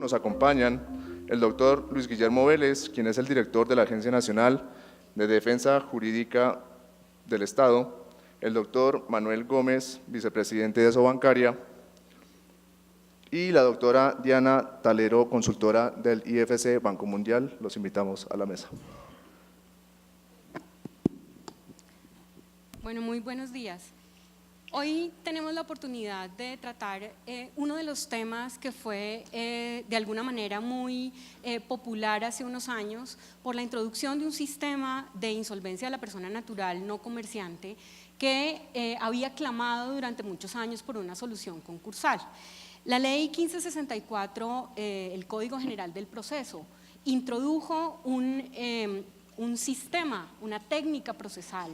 Nos acompañan el doctor Luis Guillermo Vélez, quien es el director de la Agencia Nacional de Defensa Jurídica del Estado, el doctor Manuel Gómez, vicepresidente de Sobancaria, y la doctora Diana Talero, consultora del IFC Banco Mundial. Los invitamos a la mesa. Bueno, muy buenos días. Hoy tenemos la oportunidad de tratar uno de los temas que fue de alguna manera muy popular hace unos años por la introducción de un sistema de insolvencia de la persona natural no comerciante que había clamado durante muchos años por una solución concursal. La ley 1564, el Código General del Proceso, introdujo un sistema, una técnica procesal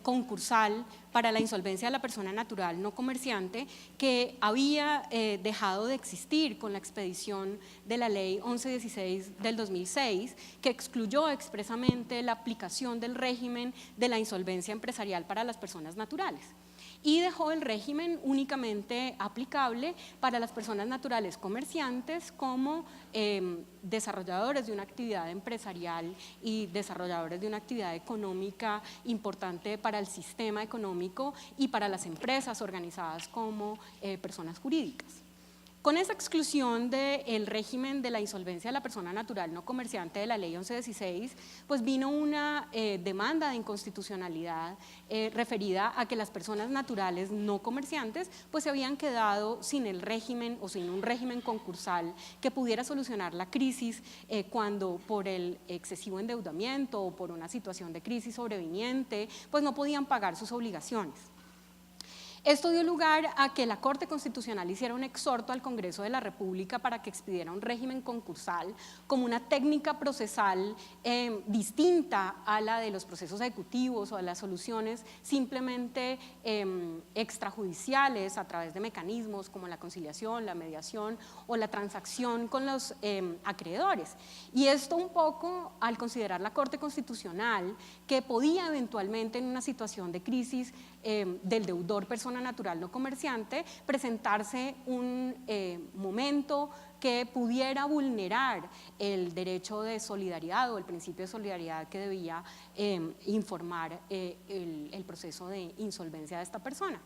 concursal para la insolvencia de la persona natural no comerciante que había dejado de existir con la expedición de la ley 1116 del 2006, que excluyó expresamente la aplicación del régimen de la insolvencia empresarial para las personas naturales y dejó el régimen únicamente aplicable para las personas naturales comerciantes como desarrolladores de una actividad empresarial y desarrolladores de una actividad económica importante para el sistema económico y para las empresas organizadas como personas jurídicas. Con esa exclusión del régimen de la insolvencia de la persona natural no comerciante de la ley 1116, pues vino una demanda de inconstitucionalidad referida a que las personas naturales no comerciantes pues se habían quedado sin el régimen o sin un régimen concursal que pudiera solucionar la crisis cuando por el excesivo endeudamiento o por una situación de crisis sobreviniente pues no podían pagar sus obligaciones. Esto dio lugar a que la Corte Constitucional hiciera un exhorto al Congreso de la República para que expidiera un régimen concursal como una técnica procesal distinta a la de los procesos ejecutivos o a las soluciones simplemente extrajudiciales a través de mecanismos como la conciliación, la mediación o la transacción con los acreedores. Y esto un poco al considerar la Corte Constitucional que podía eventualmente en una situación de crisis del deudor persona natural no comerciante presentarse un momento que pudiera vulnerar el derecho de solidaridad o el principio de solidaridad que debía informar el proceso de insolvencia de esta persona.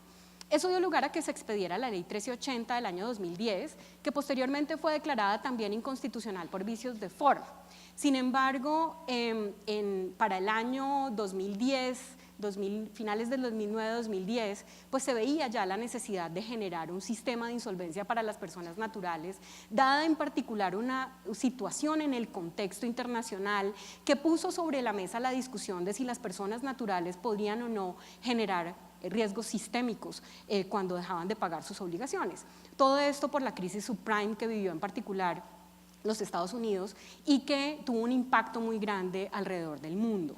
Eso dio lugar a que se expediera la ley 1380 del año 2010, que posteriormente fue declarada también inconstitucional por vicios de forma. Sin embargo, para el año 2010, finales del 2009-2010, pues se veía ya la necesidad de generar un sistema de insolvencia para las personas naturales, dada en particular una situación en el contexto internacional que puso sobre la mesa la discusión de si las personas naturales podrían o no generar riesgos sistémicos cuando dejaban de pagar sus obligaciones. Todo esto por la crisis subprime que vivió en particular los Estados Unidos y que tuvo un impacto muy grande alrededor del mundo.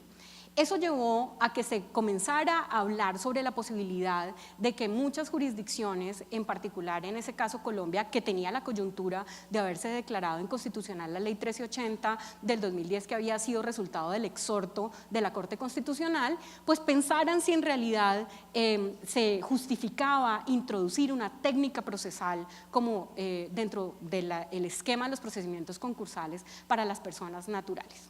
Eso llevó a que se comenzara a hablar sobre la posibilidad de que muchas jurisdicciones, en particular en ese caso Colombia, que tenía la coyuntura de haberse declarado inconstitucional la ley 1380 del 2010, que había sido resultado del exhorto de la Corte Constitucional, pues pensaran si en realidad se justificaba introducir una técnica procesal como dentro del esquema de los procedimientos concursales para las personas naturales.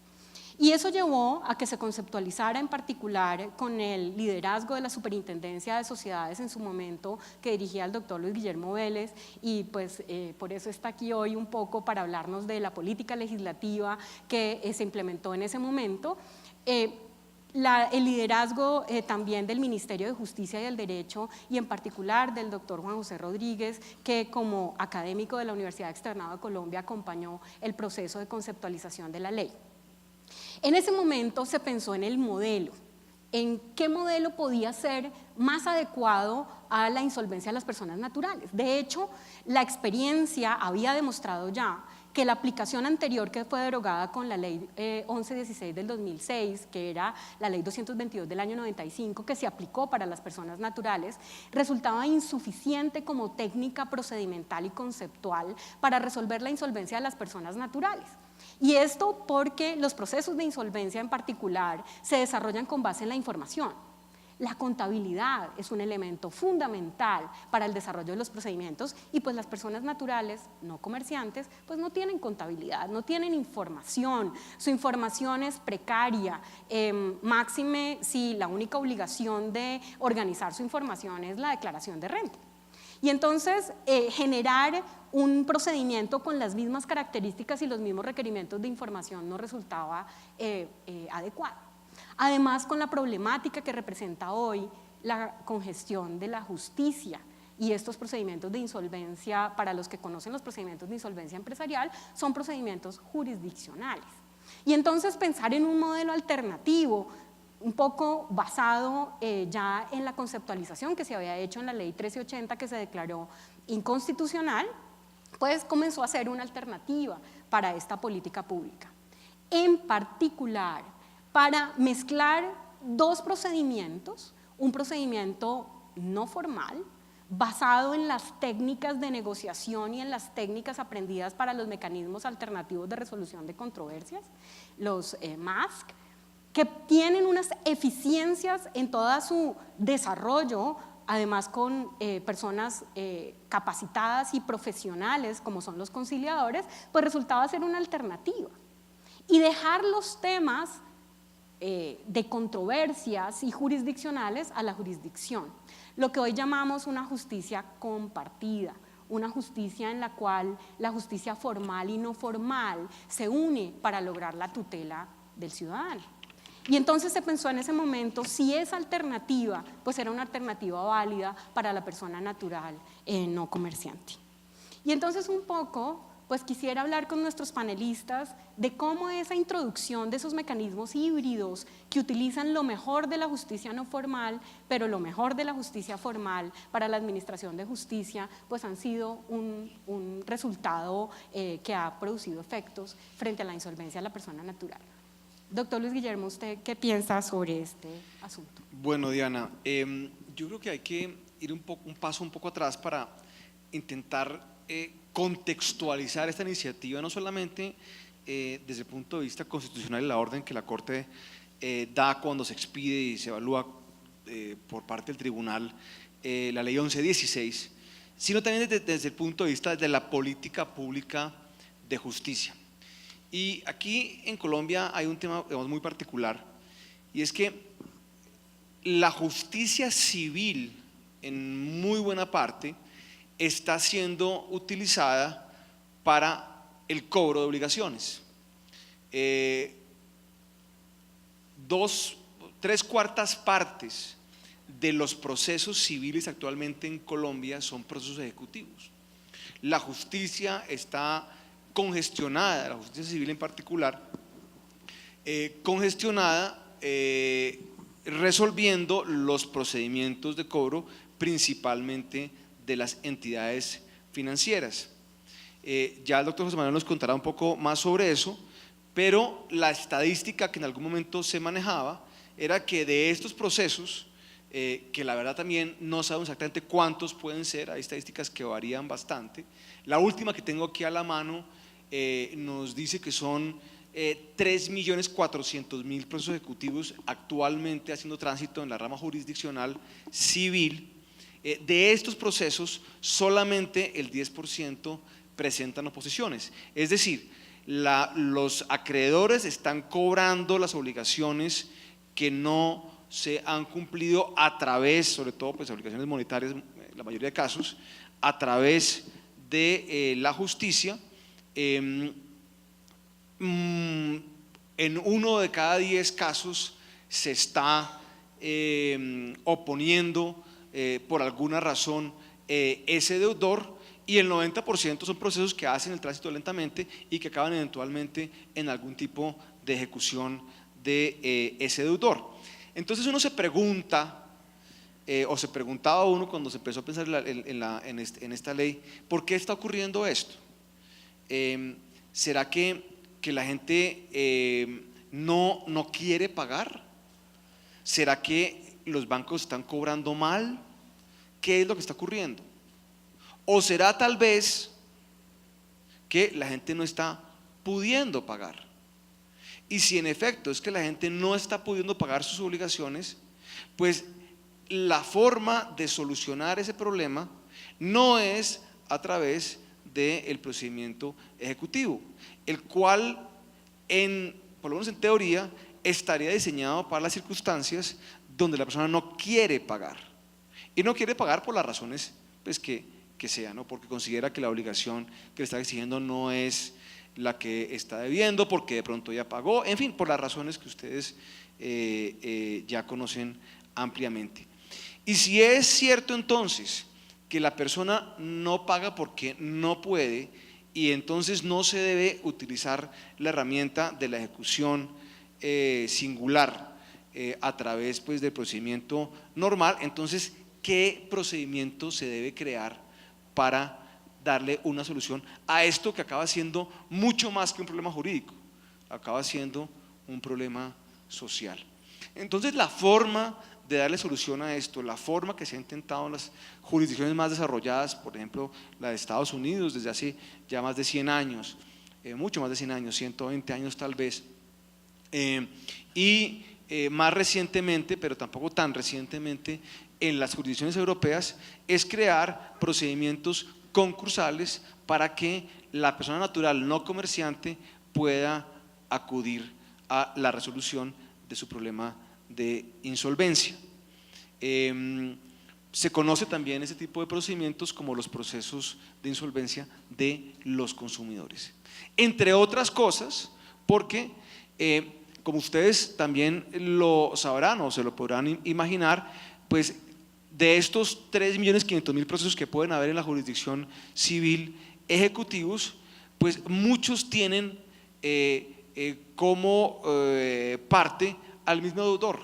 Y eso llevó a que se conceptualizara en particular con el liderazgo de la Superintendencia de Sociedades en su momento que dirigía el doctor Luis Guillermo Vélez y pues por eso está aquí hoy un poco para hablarnos de la política legislativa que se implementó en ese momento. El liderazgo también del Ministerio de Justicia y del Derecho y en particular del doctor Juan José Rodríguez, que como académico de la Universidad Externado de Colombia acompañó el proceso de conceptualización de la ley. En ese momento se pensó en el modelo, en qué modelo podía ser más adecuado a la insolvencia de las personas naturales. De hecho, la experiencia había demostrado ya que la aplicación anterior que fue derogada con la ley 1116 del 2006, que era la ley 222 del año 95, que se aplicó para las personas naturales, resultaba insuficiente como técnica procedimental y conceptual para resolver la insolvencia de las personas naturales. Y esto porque los procesos de insolvencia en particular se desarrollan con base en la información. La contabilidad es un elemento fundamental para el desarrollo de los procedimientos y pues las personas naturales, no comerciantes, pues no tienen contabilidad, no tienen información, su información es precaria, máxime si la única obligación de organizar su información es la declaración de renta. Y entonces generar un procedimiento con las mismas características y los mismos requerimientos de información no resultaba adecuado. Además, con la problemática que representa hoy la congestión de la justicia y estos procedimientos de insolvencia, para los que conocen los procedimientos de insolvencia empresarial, son procedimientos jurisdiccionales. Y entonces pensar en un modelo alternativo, un poco basado ya en la conceptualización que se había hecho en la ley 1380 que se declaró inconstitucional, pues comenzó a ser una alternativa para esta política pública. En particular, para mezclar dos procedimientos, un procedimiento no formal, basado en las técnicas de negociación y en las técnicas aprendidas para los mecanismos alternativos de resolución de controversias, los MASC, que tienen unas eficiencias en todo su desarrollo, además con personas capacitadas y profesionales como son los conciliadores, pues resultaba ser una alternativa. Y dejar los temas de controversias y jurisdiccionales a la jurisdicción, lo que hoy llamamos una justicia compartida, una justicia en la cual la justicia formal y no formal se une para lograr la tutela del ciudadano. Y entonces se pensó en ese momento si esa alternativa pues era una alternativa válida para la persona natural no comerciante. Y entonces un poco pues quisiera hablar con nuestros panelistas de cómo esa introducción de esos mecanismos híbridos que utilizan lo mejor de la justicia no formal, pero lo mejor de la justicia formal para la administración de justicia, pues han sido un resultado que ha producido efectos frente a la insolvencia de la persona natural. Doctor Luis Guillermo, ¿usted qué piensa sobre este asunto? Bueno, Diana, yo creo que hay que ir un paso un poco atrás para intentar contextualizar esta iniciativa, no solamente desde el punto de vista constitucional y la orden que la Corte da cuando se expide y se evalúa por parte del tribunal la ley 1116, sino también desde el punto de vista de la política pública de justicia. Y aquí en Colombia hay un tema, digamos, muy particular, y es que la justicia civil en muy buena parte está siendo utilizada para el cobro de obligaciones. 3/4 partes de los procesos civiles actualmente en Colombia son procesos ejecutivos. La justicia está congestionada, la justicia civil en particular, congestionada resolviendo los procedimientos de cobro principalmente de las entidades financieras. Ya el doctor José Manuel nos contará un poco más sobre eso, pero la estadística que en algún momento se manejaba era que de estos procesos, que la verdad también no sabemos exactamente cuántos pueden ser, hay estadísticas que varían bastante. La última que tengo aquí a la mano nos dice que son 3.400.000 procesos ejecutivos actualmente haciendo tránsito en la rama jurisdiccional civil. De estos procesos solamente el 10% presentan oposiciones, es decir, los acreedores están cobrando las obligaciones que no se han cumplido a través, sobre todo pues obligaciones monetarias en la mayoría de casos, a través de la justicia. En 1 de cada 10 casos se está oponiendo por alguna razón ese deudor, y el 90% son procesos que hacen el tránsito lentamente y que acaban eventualmente en algún tipo de ejecución de ese deudor. Entonces uno se pregunta, o se preguntaba uno cuando se empezó a pensar en esta ley, ¿por qué está ocurriendo esto? ¿Será que la gente no quiere pagar? ¿Será que los bancos están cobrando mal? ¿Qué es lo que está ocurriendo? ¿O será tal vez que la gente no está pudiendo pagar? Y si en efecto es que la gente no está pudiendo pagar sus obligaciones, pues la forma de solucionar ese problema no es a través del procedimiento ejecutivo, el cual, por lo menos en teoría, estaría diseñado para las circunstancias donde la persona no quiere pagar. Y no quiere pagar por las razones pues, que sea, ¿no? Porque considera que la obligación que le está exigiendo no es la que está debiendo, porque de pronto ya pagó, en fin, por las razones que ustedes ya conocen ampliamente. Y si es cierto entonces que la persona no paga porque no puede, y entonces no se debe utilizar la herramienta de la ejecución singular a través pues, del procedimiento normal, entonces ¿qué procedimiento se debe crear para darle una solución a esto que acaba siendo mucho más que un problema jurídico, acaba siendo un problema social? Entonces la forma de darle solución a esto, la forma que se ha intentado en las jurisdicciones más desarrolladas, por ejemplo la de Estados Unidos desde hace ya más de 100 años, mucho más de 100 años, 120 años tal vez, y más recientemente, pero tampoco tan recientemente, en las jurisdicciones europeas, es crear procedimientos concursales para que la persona natural no comerciante pueda acudir a la resolución de su problema de insolvencia. Se conoce también ese tipo de procedimientos como los procesos de insolvencia de los consumidores. Entre otras cosas, porque como ustedes también lo sabrán o se lo podrán imaginar, pues de estos 3.500.000 procesos que pueden haber en la jurisdicción civil ejecutivos, pues muchos tienen como parte al mismo deudor.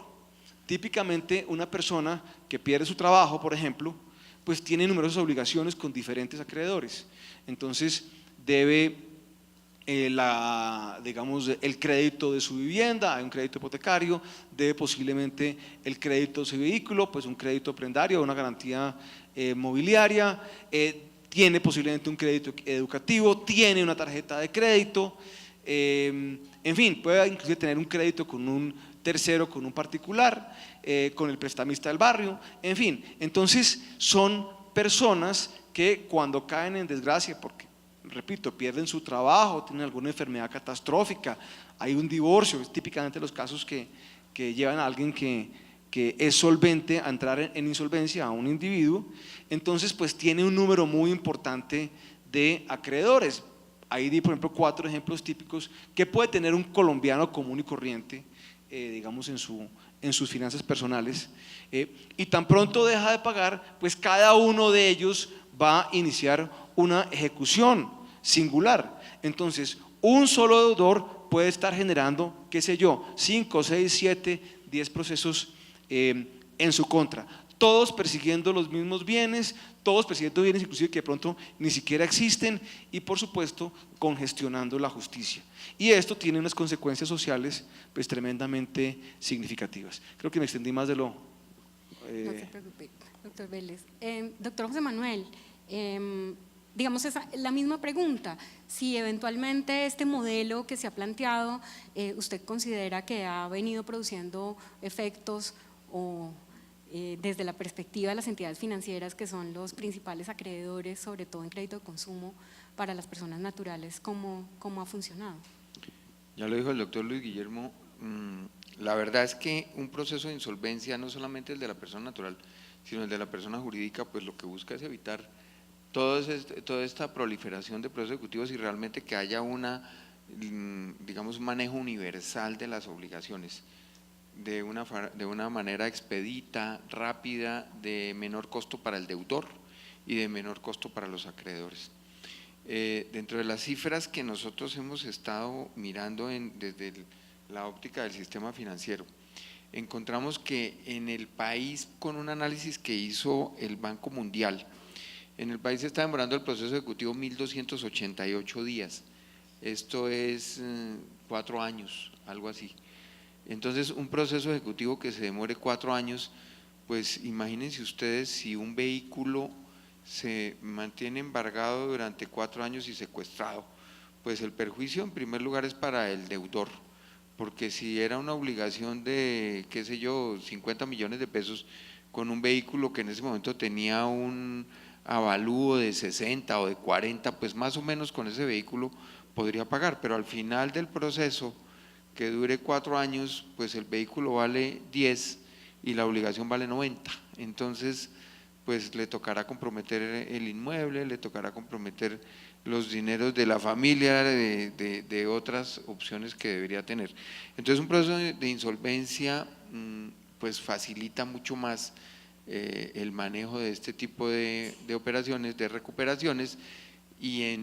Típicamente una persona que pierde su trabajo, por ejemplo, pues tiene numerosas obligaciones con diferentes acreedores. Entonces debe digamos, el crédito de su vivienda, hay un crédito hipotecario, debe posiblemente el crédito de su vehículo, pues un crédito prendario, una garantía mobiliaria, tiene posiblemente un crédito educativo, tiene una tarjeta de crédito, en fin, puede inclusive tener un crédito con un tercero, con un particular, con el prestamista del barrio, en fin. Entonces son personas que cuando caen en desgracia, porque repito, pierden su trabajo, tienen alguna enfermedad catastrófica, hay un divorcio, es típicamente los casos que llevan a alguien que es solvente a entrar en insolvencia, a un individuo, entonces pues tiene un número muy importante de acreedores. Ahí di por ejemplo 4 ejemplos típicos que puede tener un colombiano común y corriente, digamos en sus finanzas personales, y tan pronto deja de pagar, pues cada uno de ellos va a iniciar una ejecución singular. Entonces un solo deudor puede estar generando, qué sé yo, 5, 6, 7, 10 procesos en su contra, todos persiguiendo los mismos bienes, todos persiguiendo bienes inclusive que de pronto ni siquiera existen, y por supuesto congestionando la justicia. Y esto tiene unas consecuencias sociales pues tremendamente significativas. Creo que me extendí más de lo… No se preocupe, doctor Vélez. Doctor José Manuel, digamos la misma pregunta, si eventualmente este modelo que se ha planteado, usted considera que ha venido produciendo efectos o desde la perspectiva de las entidades financieras que son los principales acreedores, sobre todo en crédito de consumo para las personas naturales, ¿cómo ha funcionado? Ya lo dijo el doctor Luis Guillermo, la verdad es que un proceso de insolvencia, no solamente el de la persona natural, sino el de la persona jurídica, pues lo que busca es evitar toda esta proliferación de procesos ejecutivos y realmente que haya digamos, un manejo universal de las obligaciones de una manera expedita, rápida, de menor costo para el deudor y de menor costo para los acreedores. Dentro de las cifras que nosotros hemos estado mirando desde la óptica del sistema financiero, encontramos que en el país, con un análisis que hizo el Banco Mundial, en el país se está demorando el proceso ejecutivo 1.288 días, esto es 4 años, algo así. Entonces un proceso ejecutivo que se demore 4 años, pues imagínense ustedes si un vehículo se mantiene embargado durante 4 años y secuestrado, pues el perjuicio en primer lugar es para el deudor, porque si era una obligación de, qué sé yo, 50 millones de pesos, con un vehículo que en ese momento tenía un avalúo de 60 o de 40, pues más o menos con ese vehículo podría pagar, pero al final del proceso, que dure 4 años, pues el vehículo vale 10 y la obligación vale 90. Entonces, pues le tocará comprometer el inmueble, le tocará comprometer los dineros de la familia, de otras opciones que debería tener. Entonces, un proceso de insolvencia pues facilita mucho más el manejo de este tipo de operaciones, de recuperaciones, y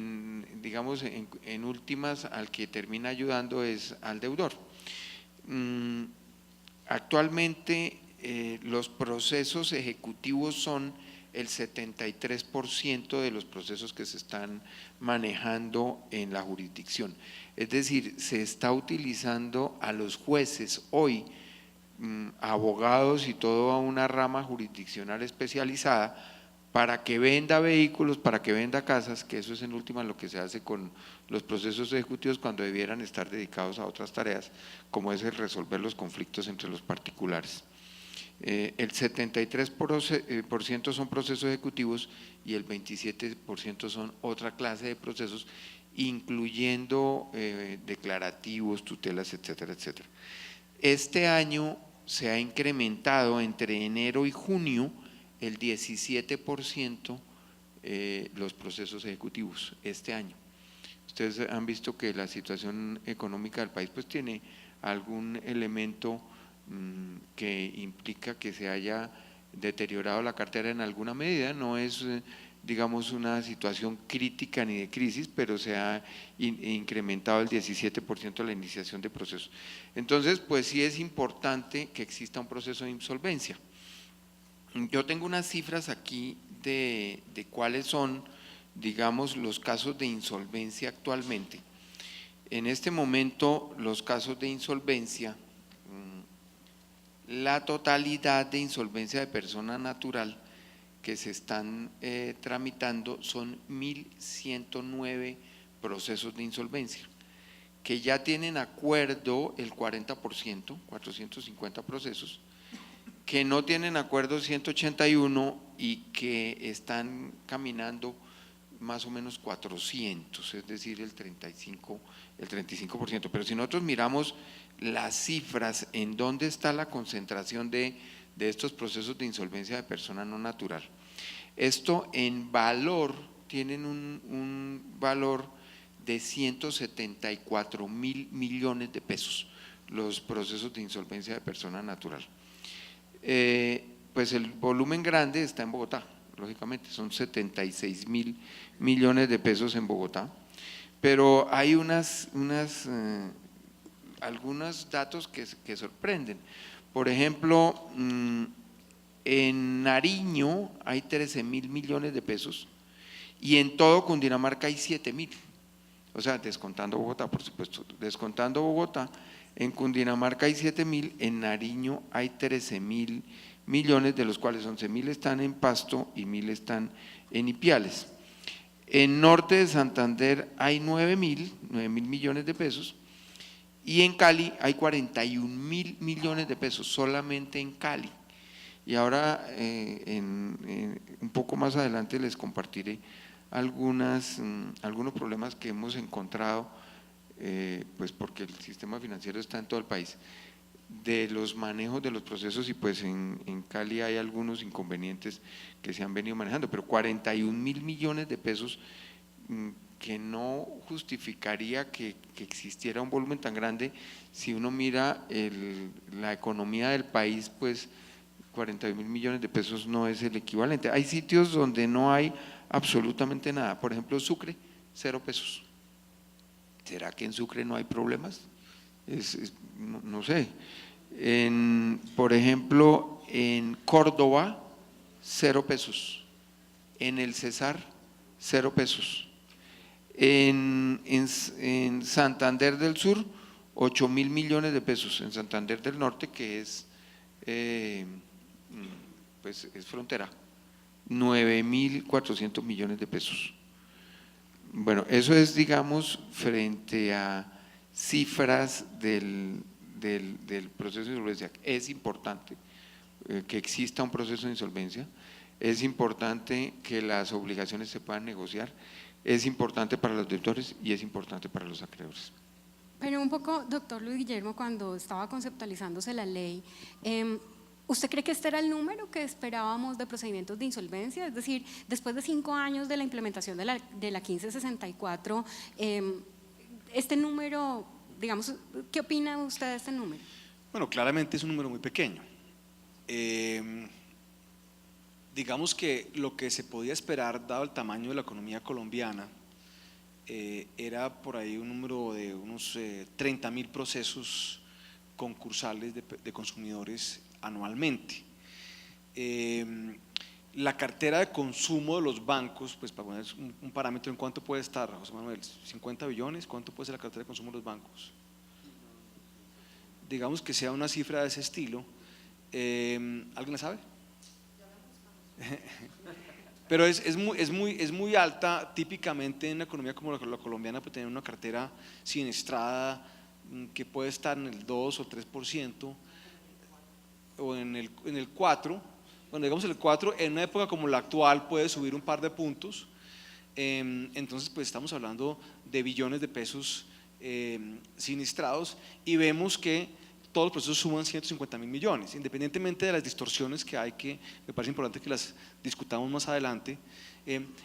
digamos, en últimas, al que termina ayudando es al deudor. Actualmente los procesos ejecutivos son el 73% de los procesos que se están manejando en la jurisdicción. Es decir, se está utilizando a los jueces hoy, abogados y toda una rama jurisdiccional especializada para que venda vehículos, para que venda casas, que eso es en última lo que se hace con los procesos ejecutivos cuando debieran estar dedicados a otras tareas, como es el resolver los conflictos entre los particulares. El 73% son procesos ejecutivos y el 27% son otra clase de procesos, incluyendo declarativos, tutelas, etcétera, etcétera. Este año se ha incrementado entre enero y junio el 17% los procesos ejecutivos este año. Ustedes han visto que la situación económica del país pues tiene algún elemento que implica que se haya deteriorado la cartera en alguna medida, no es digamos una situación crítica ni de crisis, pero se ha incrementado el 17% la iniciación de procesos. Entonces, pues sí es importante que exista un proceso de insolvencia. Yo tengo unas cifras aquí de cuáles son, digamos, los casos de insolvencia actualmente. En este momento, los casos de insolvencia, la totalidad de insolvencia de persona natural que se están tramitando son 1.109 procesos de insolvencia, que ya tienen acuerdo el 40%, 450 procesos, que no tienen acuerdo 181 y que están caminando más o menos 400, es decir, el 35%. Pero si nosotros miramos las cifras en dónde está la concentración de estos procesos de insolvencia de persona no natural, esto en valor tienen un valor de 174.000 millones de pesos, los procesos de insolvencia de persona natural. Pues el volumen grande está en Bogotá, lógicamente, son 76.000 millones de pesos en Bogotá, pero hay algunos datos que sorprenden. Por ejemplo, en Nariño hay 13.000 millones de pesos y en todo Cundinamarca hay 7.000, o sea, descontando Bogotá, por supuesto, descontando Bogotá, en Cundinamarca hay 7.000, en Nariño hay 13.000 millones, de los cuales 11.000 están en Pasto y 1.000 están en Ipiales. En norte de Santander hay 9.000 millones de pesos y en Cali hay 41.000 millones de pesos, solamente en Cali. Y ahora un poco más adelante les compartiré algunos problemas que hemos encontrado, pues porque el sistema financiero está en todo el país, de los manejos de los procesos, y pues en Cali hay algunos inconvenientes que se han venido manejando, pero 41.000 millones de pesos que no justificaría que existiera un volumen tan grande. Si uno mira la economía del país, pues 41.000 millones de pesos no es el equivalente. Hay sitios donde no hay absolutamente nada, por ejemplo Sucre, 0 pesos. ¿Será que en Sucre no hay problemas? No sé. Por ejemplo, en Córdoba, 0 pesos. En el Cesar, 0 pesos. En Santander del Sur, 8.000 millones de pesos. En Santander del Norte, que es pues es frontera, 9.400 millones de pesos. Bueno, eso es, digamos, frente a cifras del proceso de insolvencia. Es importante que exista un proceso de insolvencia, es importante que las obligaciones se puedan negociar, es importante para los deudores y es importante para los acreedores. Pero un poco, doctor Luis Guillermo, cuando estaba conceptualizándose la ley, ¿usted cree que este era el número que esperábamos de procedimientos de insolvencia? Es decir, después de 5 años de la implementación de la 1564, este número, digamos, ¿qué opina usted de este número? Bueno, claramente es un número muy pequeño. Digamos que lo que se podía esperar, dado el tamaño de la economía colombiana, era por ahí un número de unos 30.000 procesos concursales de consumidores anualmente. La cartera de consumo de los bancos, pues para poner un parámetro, ¿en cuánto puede estar, José Manuel? ¿50 billones? ¿Cuánto puede ser la cartera de consumo de los bancos? Digamos que sea una cifra de ese estilo. ¿Alguien la sabe? Pero es muy alta. Típicamente en una economía como la colombiana, pues tener una cartera siniestrada que puede estar en el 2 o 3% o en el 4%. Bueno, digamos el 4%, en una época como la actual puede subir un par de puntos. Entonces pues estamos hablando de billones de pesos siniestrados, y vemos que todos los procesos suman 150.000 millones, independientemente de las distorsiones que hay, que me parece importante que las discutamos más adelante.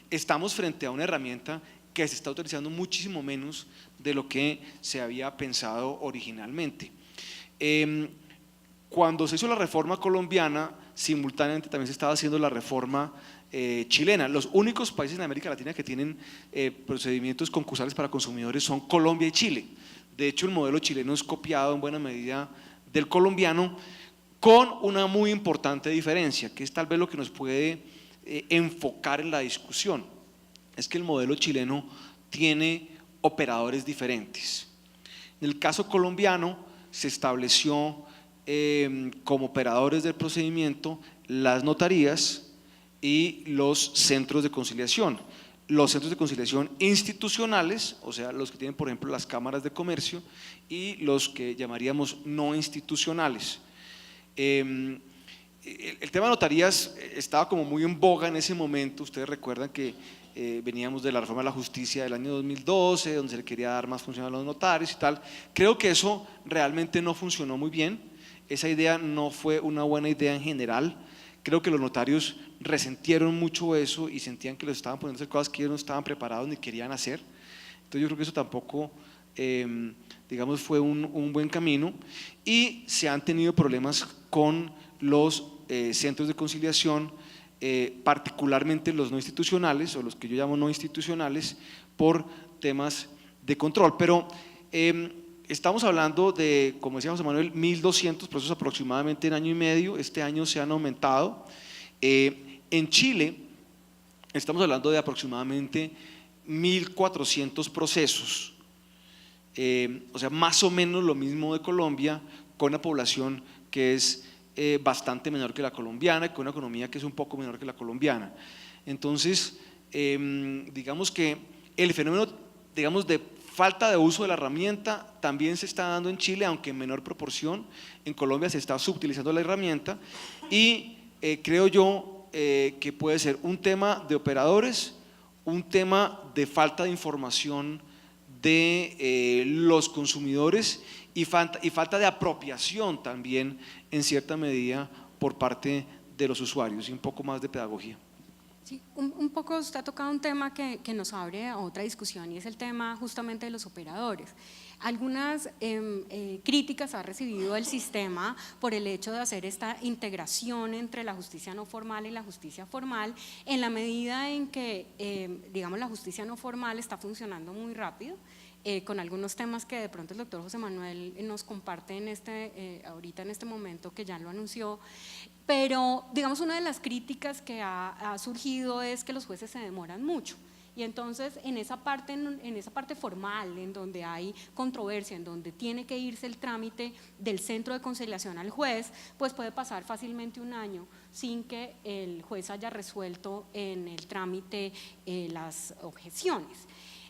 Estamos frente a una herramienta que se está utilizando muchísimo menos de lo que se había pensado originalmente. Cuando se hizo la reforma colombiana, simultáneamente también se estaba haciendo la reforma chilena. Los únicos países en América Latina que tienen procedimientos concursales para consumidores son Colombia y Chile. De hecho, el modelo chileno es copiado en buena medida del colombiano, con una muy importante diferencia, que es tal vez lo que nos puede enfocar en la discusión. Es que el modelo chileno tiene operadores diferentes. En el caso colombiano se estableció como operadores del procedimiento las notarías y los centros de conciliación. Los centros de conciliación institucionales, o sea, los que tienen por ejemplo las cámaras de comercio, y los que llamaríamos no institucionales. El tema de notarías estaba como muy en boga en ese momento. Ustedes recuerdan que veníamos de la reforma de la justicia del año 2012, donde se le quería dar más función a los notarios y tal. Creo que eso realmente no funcionó muy bien. Esa idea no fue una buena idea en general. Creo que los notarios resintieron mucho eso y sentían que les estaban poniendo a hacer cosas que ellos no estaban preparados ni querían hacer. Entonces yo creo que eso tampoco, digamos, fue un buen camino, y se han tenido problemas con los centros de conciliación, particularmente los no institucionales, o los que yo llamo no institucionales, por temas de control. Pero estamos hablando de, como decía José Manuel, 1.200 procesos aproximadamente en año y medio. Este año se han aumentado. En Chile estamos hablando de aproximadamente 1.400 procesos, o sea, más o menos lo mismo de Colombia, con una población que es bastante menor que la colombiana, con una economía que es un poco menor que la colombiana. Entonces, digamos que el fenómeno, digamos, de falta de uso de la herramienta también se está dando en Chile, aunque en menor proporción. En Colombia se está subutilizando la herramienta, y creo yo que puede ser un tema de operadores, un tema de falta de información de los consumidores, y falta de apropiación también en cierta medida por parte de los usuarios, y un poco más de pedagogía. Sí, un poco usted ha tocado un tema que nos abre a otra discusión, y es el tema justamente de los operadores. Algunas críticas ha recibido el sistema por el hecho de hacer esta integración entre la justicia no formal y la justicia formal, en la medida en que digamos, la justicia no formal está funcionando muy rápido, con algunos temas que de pronto el doctor José Manuel nos comparte ahorita en este momento, que ya lo anunció. Pero digamos, una de las críticas que ha surgido es que los jueces se demoran mucho, y entonces en esa parte formal, en donde hay controversia, en donde tiene que irse el trámite del centro de conciliación al juez, pues puede pasar fácilmente un año sin que el juez haya resuelto en el trámite las objeciones.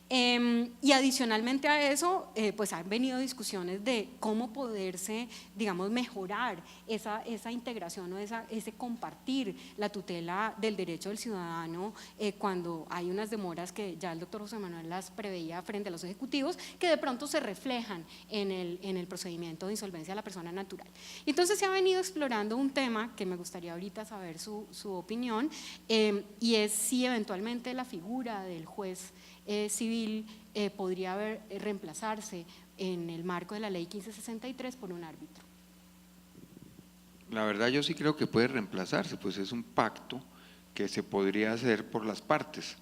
Y adicionalmente a eso, pues han venido discusiones de cómo poderse, digamos, mejorar esa integración o ese compartir la tutela del derecho del ciudadano cuando hay unas demoras que ya el doctor José Manuel las preveía frente a los ejecutivos, que de pronto se reflejan en el procedimiento de insolvencia de la persona natural. Entonces se ha venido explorando un tema que me gustaría ahorita saber su opinión, y es si eventualmente la figura del juez civil podría reemplazarse en el marco de la ley 1563 por un árbitro. La verdad yo sí creo que puede reemplazarse, pues es un pacto que se podría hacer por las partes,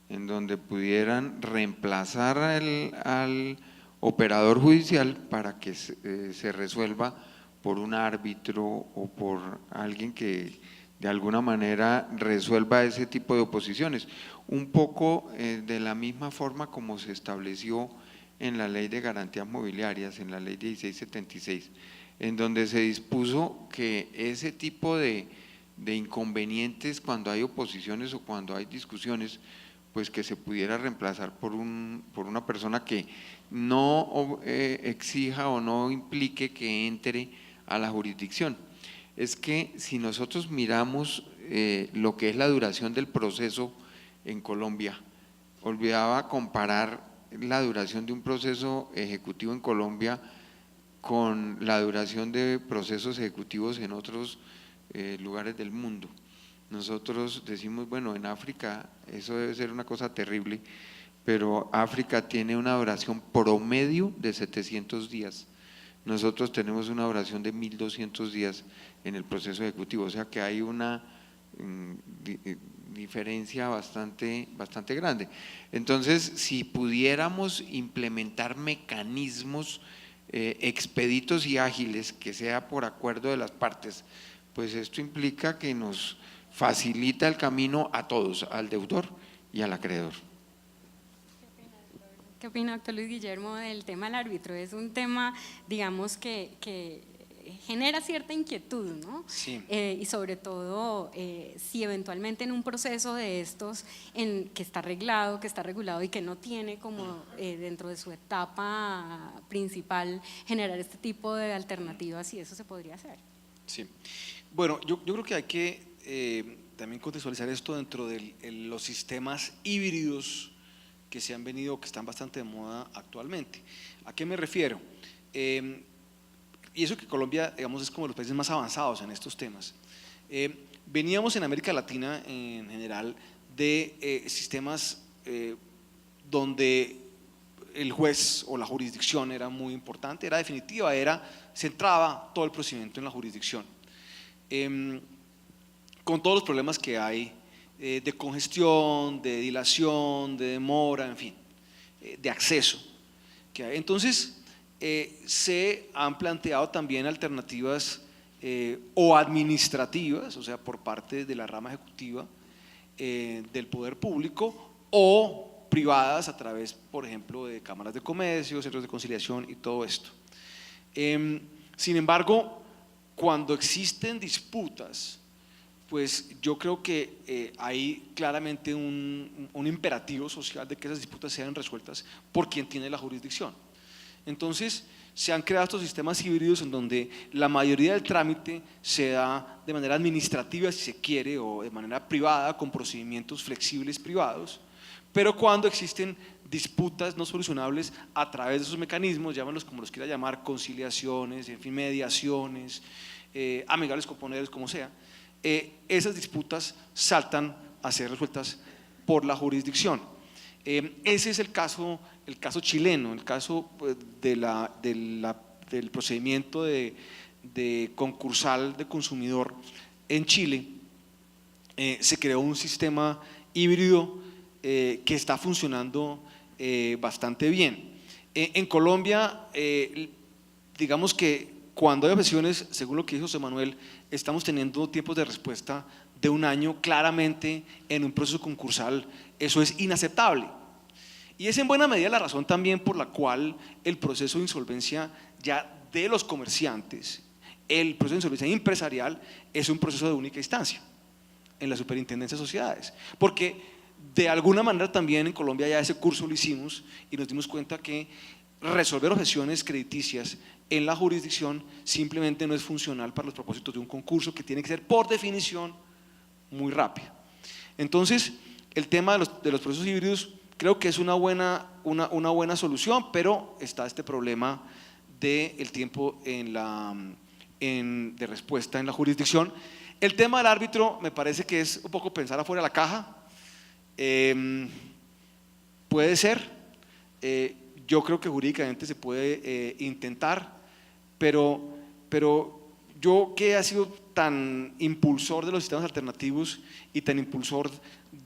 en donde pudieran reemplazar al operador judicial para que se resuelva por un árbitro o por alguien que de alguna manera resuelva ese tipo de oposiciones, un poco de la misma forma como se estableció en la Ley de Garantías Mobiliarias, en la Ley 1676, en donde se dispuso que ese tipo de inconvenientes cuando hay oposiciones o cuando hay discusiones, pues que se pudiera reemplazar por una persona que no exija o no implique que entre a la jurisdicción. Es que si nosotros miramos lo que es la duración del proceso en Colombia, olvidaba comparar la duración de un proceso ejecutivo en Colombia con la duración de procesos ejecutivos en otros lugares del mundo. Nosotros decimos, bueno, en África eso debe ser una cosa terrible, pero África tiene una duración promedio de 700 días. Nosotros tenemos una duración de 1200 días en el proceso ejecutivo, o sea que hay una diferencia bastante grande. Entonces, si pudiéramos implementar mecanismos expeditos y ágiles, que sea por acuerdo de las partes, pues esto implica que nos facilita el camino a todos, al deudor y al acreedor. ¿Qué opina, doctor Luis Guillermo, del tema del árbitro? Es un tema, digamos, que genera cierta inquietud, ¿no? Sí. Y sobre todo, si eventualmente en un proceso de estos que está arreglado, que está regulado y que no tiene como dentro de su etapa principal generar este tipo de alternativas, si eso se podría hacer. Sí. Bueno, yo creo que hay que también contextualizar esto dentro de los sistemas híbridos que se han venido, que están bastante de moda actualmente. ¿A qué me refiero? Y eso que Colombia, digamos, es como de los países más avanzados en estos temas. Veníamos en América Latina en general de sistemas donde el juez o la jurisdicción era muy importante, era definitiva, centraba todo el procedimiento en la jurisdicción. Con todos los problemas que hay de congestión, de dilación, de demora, en fin, de acceso que hay. Entonces, se han planteado también alternativas o administrativas, o sea, por parte de la rama ejecutiva del poder público, o privadas a través, por ejemplo, de cámaras de comercio, centros de conciliación y todo esto. Sin embargo, cuando existen disputas, pues yo creo que hay claramente un imperativo social de que esas disputas sean resueltas por quien tiene la jurisdicción. Entonces, se han creado estos sistemas híbridos en donde la mayoría del trámite se da de manera administrativa, si se quiere, o de manera privada, con procedimientos flexibles privados, pero cuando existen disputas no solucionables a través de esos mecanismos, llámenlos como los quiera llamar, conciliaciones, en fin, mediaciones, amigables componentes, como sea, esas disputas saltan a ser resueltas por la jurisdicción. Ese es el caso chileno, el caso del procedimiento de concursal de consumidor en Chile. Se creó un sistema híbrido que está funcionando bastante bien. En Colombia, digamos que cuando hay objeciones, según lo que dijo José Manuel, estamos teniendo tiempos de respuesta de 1 año. Claramente en un proceso concursal eso es inaceptable. Y es en buena medida la razón también por la cual el proceso de insolvencia ya de los comerciantes, el proceso de insolvencia empresarial es un proceso de única instancia en la Superintendencia de Sociedades. Porque de alguna manera también en Colombia ya ese curso lo hicimos y nos dimos cuenta que resolver objeciones crediticias en la jurisdicción simplemente no es funcional para los propósitos de un concurso que tiene que ser por definición muy rápido. Entonces, el tema de los procesos híbridos creo que es una buena solución, pero está este problema del tiempo de respuesta en la jurisdicción. El tema del árbitro me parece que es un poco pensar afuera de la caja. Puede ser, yo creo que jurídicamente se puede intentar, pero yo que he sido tan impulsor de los sistemas alternativos y tan impulsor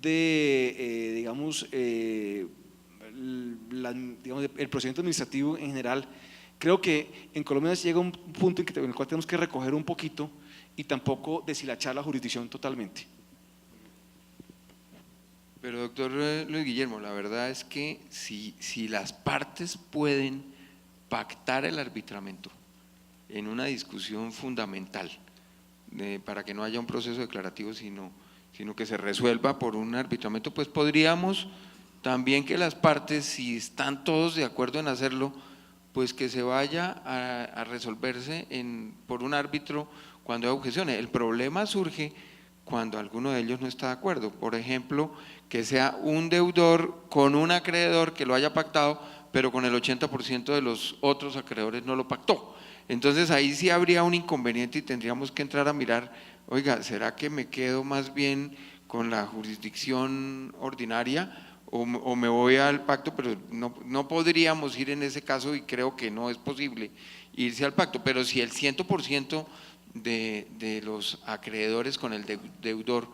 de, digamos, el procedimiento administrativo en general, creo que en Colombia se llega a un punto en el cual tenemos que recoger un poquito y tampoco deshilachar la jurisdicción totalmente. Pero doctor Luis Guillermo, la verdad es que si las partes pueden pactar el arbitramiento en una discusión fundamental, para que no haya un proceso declarativo, sino que se resuelva por un arbitramiento, pues podríamos también que las partes, si están todos de acuerdo en hacerlo, pues que se vaya a resolverse por un árbitro cuando hay objeciones. El problema surge cuando alguno de ellos no está de acuerdo. Por ejemplo, que sea un deudor con un acreedor que lo haya pactado, pero con el 80% de los otros acreedores no lo pactó. Entonces ahí sí habría un inconveniente y tendríamos que entrar a mirar, oiga, ¿será que me quedo más bien con la jurisdicción ordinaria o me voy al pacto? Pero no podríamos ir en ese caso y creo que no es posible irse al pacto, pero si el 100% de los acreedores con el deudor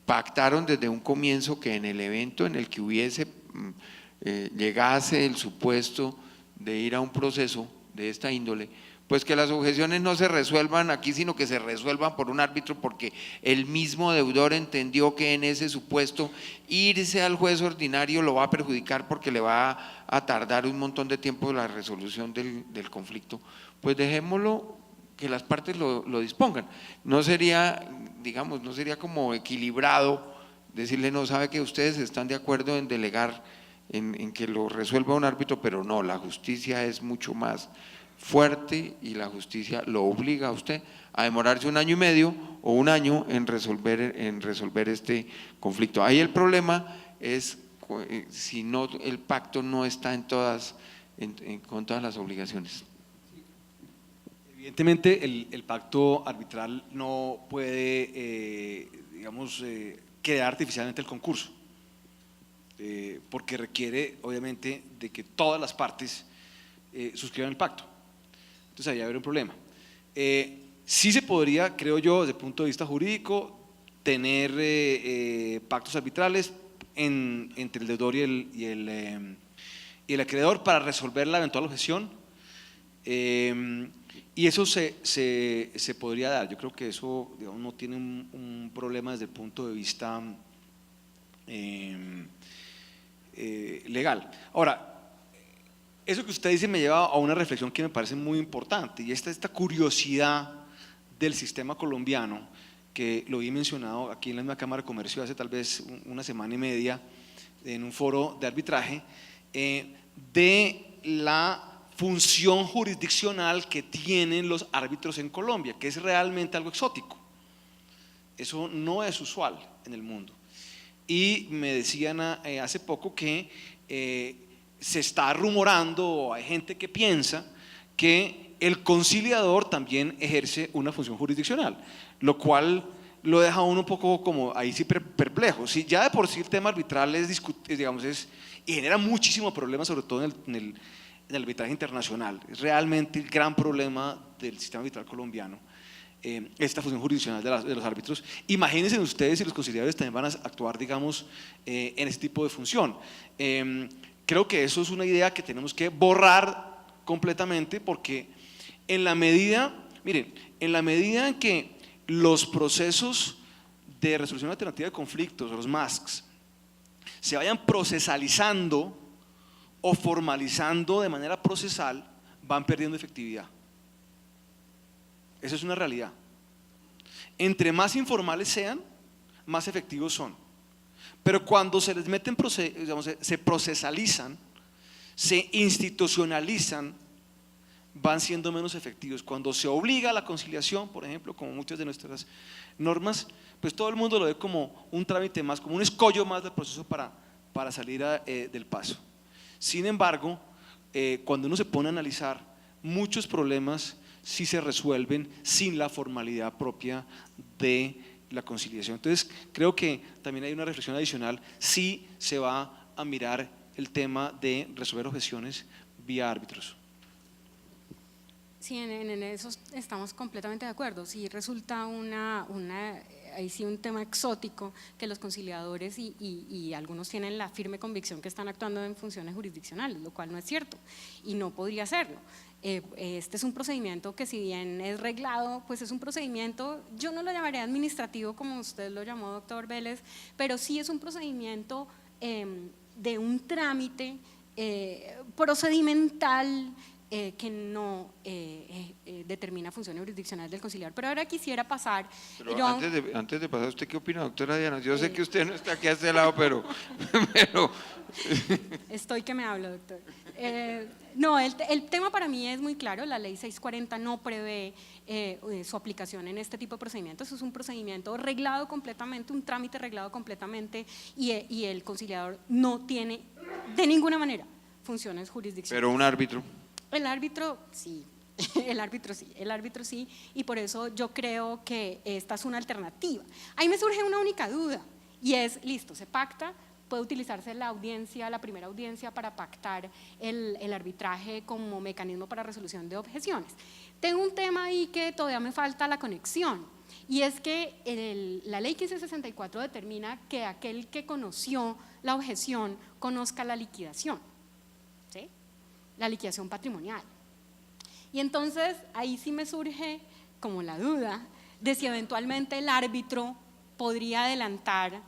pactaron desde un comienzo que en el evento en el que llegase el supuesto de ir a un proceso de esta índole, pues que las objeciones no se resuelvan aquí, sino que se resuelvan por un árbitro, porque el mismo deudor entendió que en ese supuesto irse al juez ordinario lo va a perjudicar porque le va a tardar un montón de tiempo la resolución del conflicto. Pues dejémoslo que las partes lo dispongan. No sería, digamos, no sería como equilibrado decirle, no, sabe que ustedes están de acuerdo en delegar, en que lo resuelva un árbitro, pero no, la justicia es mucho más fuerte y la justicia lo obliga a usted a demorarse 1 año y medio o 1 año en resolver este conflicto. Ahí el problema es si no, el pacto no está con todas las obligaciones. Evidentemente el pacto arbitral no puede, digamos, crear artificialmente el concurso, porque requiere obviamente de que todas las partes suscriban el pacto. Entonces ahí va a haber un problema. Sí se podría, creo yo, desde el punto de vista jurídico, tener pactos arbitrales entre el deudor y el acreedor para resolver la eventual objeción, y eso se podría dar. Yo creo que eso, digamos, no tiene un problema desde el punto de vista legal. Ahora, eso que usted dice me lleva a una reflexión que me parece muy importante, y esta curiosidad del sistema colombiano, que lo vi mencionado aquí en la misma Cámara de Comercio hace tal vez 1 semana y media en un foro de arbitraje, de la función jurisdiccional que tienen los árbitros en Colombia, que es realmente algo exótico. Eso no es usual en el mundo. Y me decían hace poco que se está rumorando, o hay gente que piensa que el conciliador también ejerce una función jurisdiccional, lo cual lo deja a uno un poco como ahí sí perplejo. Si ya de por sí el tema arbitral y genera muchísimos problemas, sobre todo en el arbitraje internacional, es realmente el gran problema del sistema arbitral colombiano, esta función jurisdiccional de los árbitros. Imagínense ustedes si los conciliadores también van a actuar, digamos, en este tipo de función. Creo que eso es una idea que tenemos que borrar completamente, porque en la medida en que los procesos de resolución alternativa de conflictos, los MASCs, se vayan procesalizando o formalizando de manera procesal, van perdiendo efectividad. Eso es una realidad. Entre más informales sean, más efectivos son. pero cuando se les meten, digamos, se procesalizan, se institucionalizan, van siendo menos efectivos. Cuando se obliga a la conciliación, por ejemplo, como muchas de nuestras normas, pues todo el mundo lo ve como un trámite más, como un escollo más del proceso para salir del paso. Sin embargo, cuando uno se pone a analizar, muchos problemas sí se resuelven sin la formalidad propia de la conciliación. Entonces, creo que también hay una reflexión adicional, si se va a mirar el tema de resolver objeciones vía árbitros. Sí, en eso estamos completamente de acuerdo. Sí resulta ahí sí un tema exótico que los conciliadores y algunos tienen la firme convicción que están actuando en funciones jurisdiccionales, lo cual no es cierto y no podría serlo. Este es un procedimiento que, si bien es reglado, pues es un procedimiento, yo no lo llamaría administrativo como usted lo llamó, doctor Vélez, pero sí es un procedimiento de un trámite procedimental que no determina funciones jurisdiccionales del conciliador. Pero ahora quisiera pasar… Pero antes de pasar, ¿usted qué opina, doctora Diana? Yo sé que usted no está aquí a este lado, pero Estoy que me hablo, doctor. No, el tema para mí es muy claro. La ley 640 no prevé su aplicación en este tipo de procedimientos. Es un procedimiento reglado completamente, un trámite reglado completamente, y el conciliador no tiene de ninguna manera funciones jurisdiccionales. un árbitro. El árbitro sí, el árbitro sí, y por eso yo creo que esta es una alternativa. Ahí me surge una única duda, y es, listo, se pacta, puede utilizarse la audiencia, la primera audiencia, para pactar el arbitraje como mecanismo para resolución de objeciones. Tengo un tema ahí que todavía me falta la conexión, y es que la ley 1564 determina que aquel que conoció la objeción conozca la liquidación, ¿sí? La liquidación patrimonial. Y entonces ahí sí me surge como la duda de si eventualmente el árbitro podría adelantar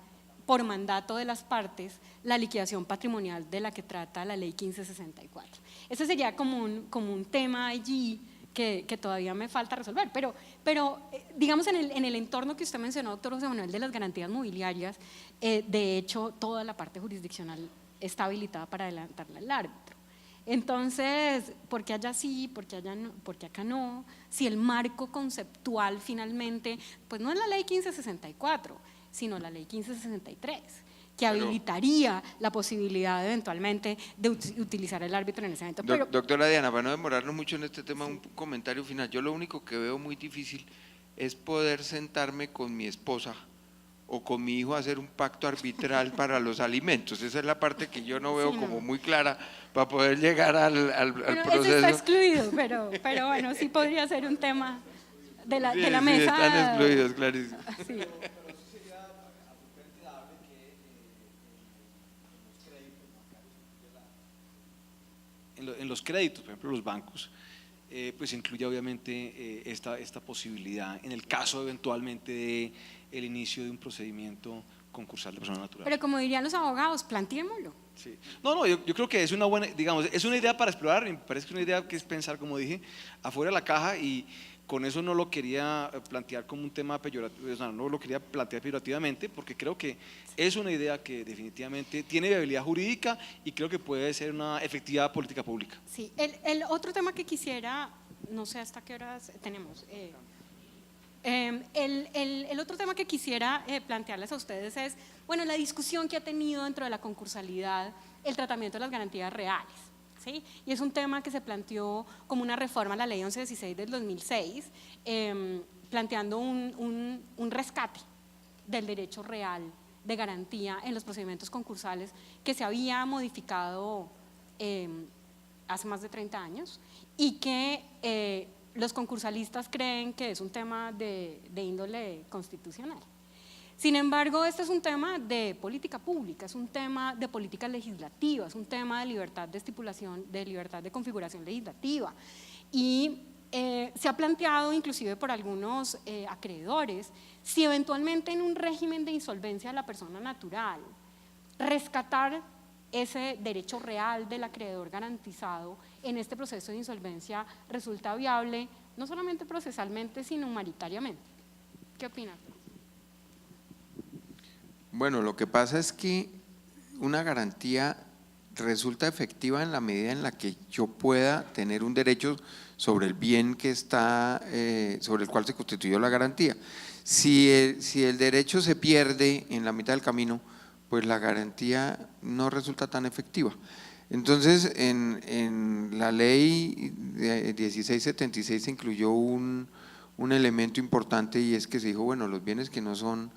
por mandato de las partes la liquidación patrimonial de la que trata la ley 1564. Ese sería como un tema allí que todavía me falta resolver, pero digamos en el entorno que usted mencionó, doctor José Manuel, de las garantías mobiliarias, de hecho toda la parte jurisdiccional está habilitada para adelantarla al árbitro. Entonces, ¿por qué allá sí, por qué allá no, por qué acá no? Si el marco conceptual finalmente, pues no es la ley 1564, sino la ley 1563, que habilitaría la posibilidad eventualmente de utilizar el árbitro en ese momento. Doctora Diana, para no demorarnos mucho en este tema, un comentario final. Yo lo único que veo muy difícil es poder sentarme con mi esposa o con mi hijo a hacer un pacto arbitral para los alimentos. Esa es la parte que yo no veo como muy clara para poder llegar al proceso. Eso está excluido, pero bueno, sí podría ser un tema de la mesa. Sí, están excluidos, clarísimo. Sí. En los créditos, por ejemplo, los bancos, pues incluye obviamente esta posibilidad en el caso eventualmente de el inicio de un procedimiento concursal de persona natural. Pero como dirían los abogados, planteémoslo. Sí. No, yo creo que es una buena, digamos, es una idea para explorar. Me parece que es una idea que es pensar, como dije, afuera de la caja, y con eso no lo quería plantear como un tema peyorativo, o sea, no lo quería plantear peyorativamente, porque creo que es una idea que definitivamente tiene viabilidad jurídica y creo que puede ser una efectividad política pública. Sí, el otro tema que quisiera, no sé hasta qué horas tenemos, el otro tema que quisiera plantearles a ustedes es, bueno, la discusión que ha tenido dentro de la concursalidad el tratamiento de las garantías reales, ¿sí? Y es un tema que se planteó como una reforma a la ley 1116 del 2006, planteando un rescate del derecho real de garantía en los procedimientos concursales que se había modificado hace más de 30 años y que los concursalistas creen que es un tema de índole constitucional. Sin embargo, este es un tema de política pública, es un tema de política legislativa, es un tema de libertad de estipulación, de libertad de configuración legislativa, y se ha planteado inclusive por algunos acreedores si eventualmente en un régimen de insolvencia de la persona natural rescatar ese derecho real del acreedor garantizado en este proceso de insolvencia resulta viable, no solamente procesalmente, sino humanitariamente. ¿Qué opinas? Bueno, lo que pasa es que una garantía resulta efectiva en la medida en la que yo pueda tener un derecho sobre el bien que está, sobre el cual se constituyó la garantía. Si el derecho se pierde en la mitad del camino, pues la garantía no resulta tan efectiva. Entonces, en la ley 1676 se incluyó un elemento importante, y es que se dijo, bueno, los bienes que no son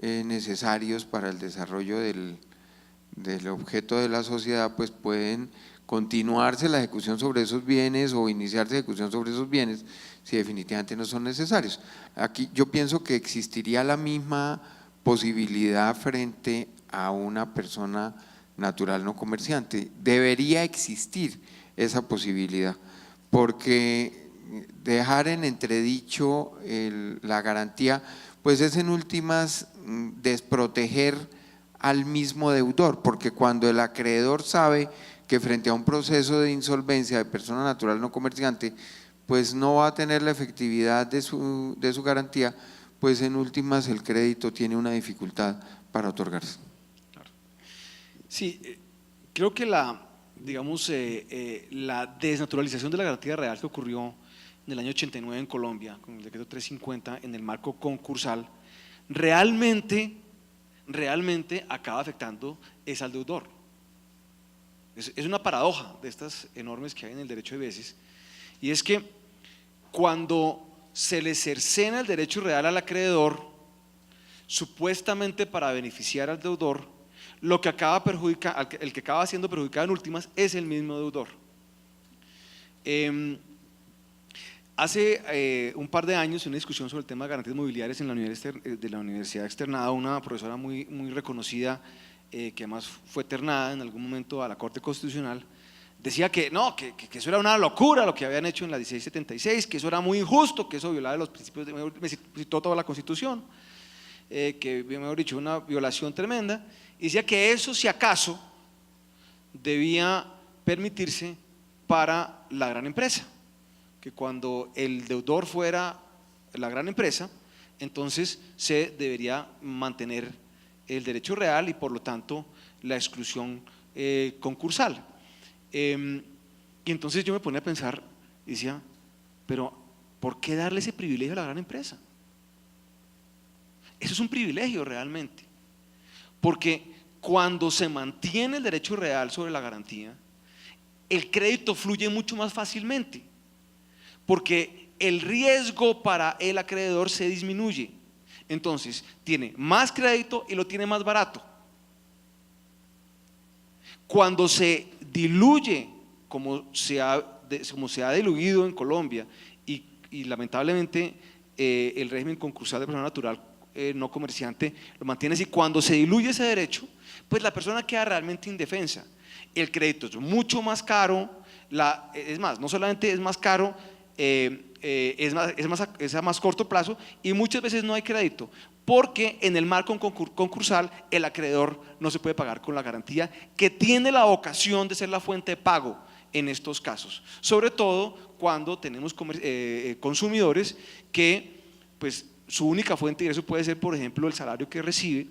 necesarios para el desarrollo del objeto de la sociedad, pues pueden continuarse la ejecución sobre esos bienes o iniciarse ejecución sobre esos bienes si definitivamente no son necesarios. Aquí yo pienso que existiría la misma posibilidad frente a una persona natural no comerciante. Debería existir esa posibilidad, porque dejar en entredicho la garantía, pues es en últimas desproteger al mismo deudor, porque cuando el acreedor sabe que frente a un proceso de insolvencia de persona natural no comerciante, pues no va a tener la efectividad de su garantía, pues en últimas el crédito tiene una dificultad para otorgarse. Sí, creo que la desnaturalización de la garantía real que ocurrió en el año 89 en Colombia, con el decreto 350 en el marco concursal, realmente acaba afectando es al deudor. Es una paradoja de estas enormes que hay en el derecho de veces, y es que cuando se le cercena el derecho real al acreedor, supuestamente para beneficiar al deudor, el que acaba siendo perjudicado en últimas es el mismo deudor. Hace un par de años, en una discusión sobre el tema de garantías mobiliarias de la Universidad Externada, una profesora muy reconocida, que además fue ternada en algún momento a la Corte Constitucional, decía que no, que eso era una locura lo que habían hecho en la 1676, que eso era muy injusto, que eso violaba los principios, me citó toda la Constitución, que mejor dicho, una violación tremenda, y decía que eso, si acaso, debía permitirse para la gran empresa, que cuando el deudor fuera la gran empresa, entonces se debería mantener el derecho real y por lo tanto la exclusión concursal. Y entonces yo me ponía a pensar y decía, pero ¿por qué darle ese privilegio a la gran empresa? Eso es un privilegio realmente, porque cuando se mantiene el derecho real sobre la garantía, el crédito fluye mucho más fácilmente, porque el riesgo para el acreedor se disminuye. Entonces tiene más crédito y lo tiene más barato. Cuando se diluye, como se ha diluido en Colombia, y lamentablemente el régimen concursal de persona natural no comerciante lo mantiene así, cuando se diluye ese derecho, pues la persona queda realmente indefensa. El crédito es mucho más caro, es más, no solamente es más caro, es a más corto plazo, y muchas veces no hay crédito, porque en el marco concursal el acreedor no se puede pagar con la garantía, que tiene la vocación de ser la fuente de pago en estos casos, sobre todo cuando tenemos consumidores que pues su única fuente de ingreso puede ser, por ejemplo, el salario que recibe,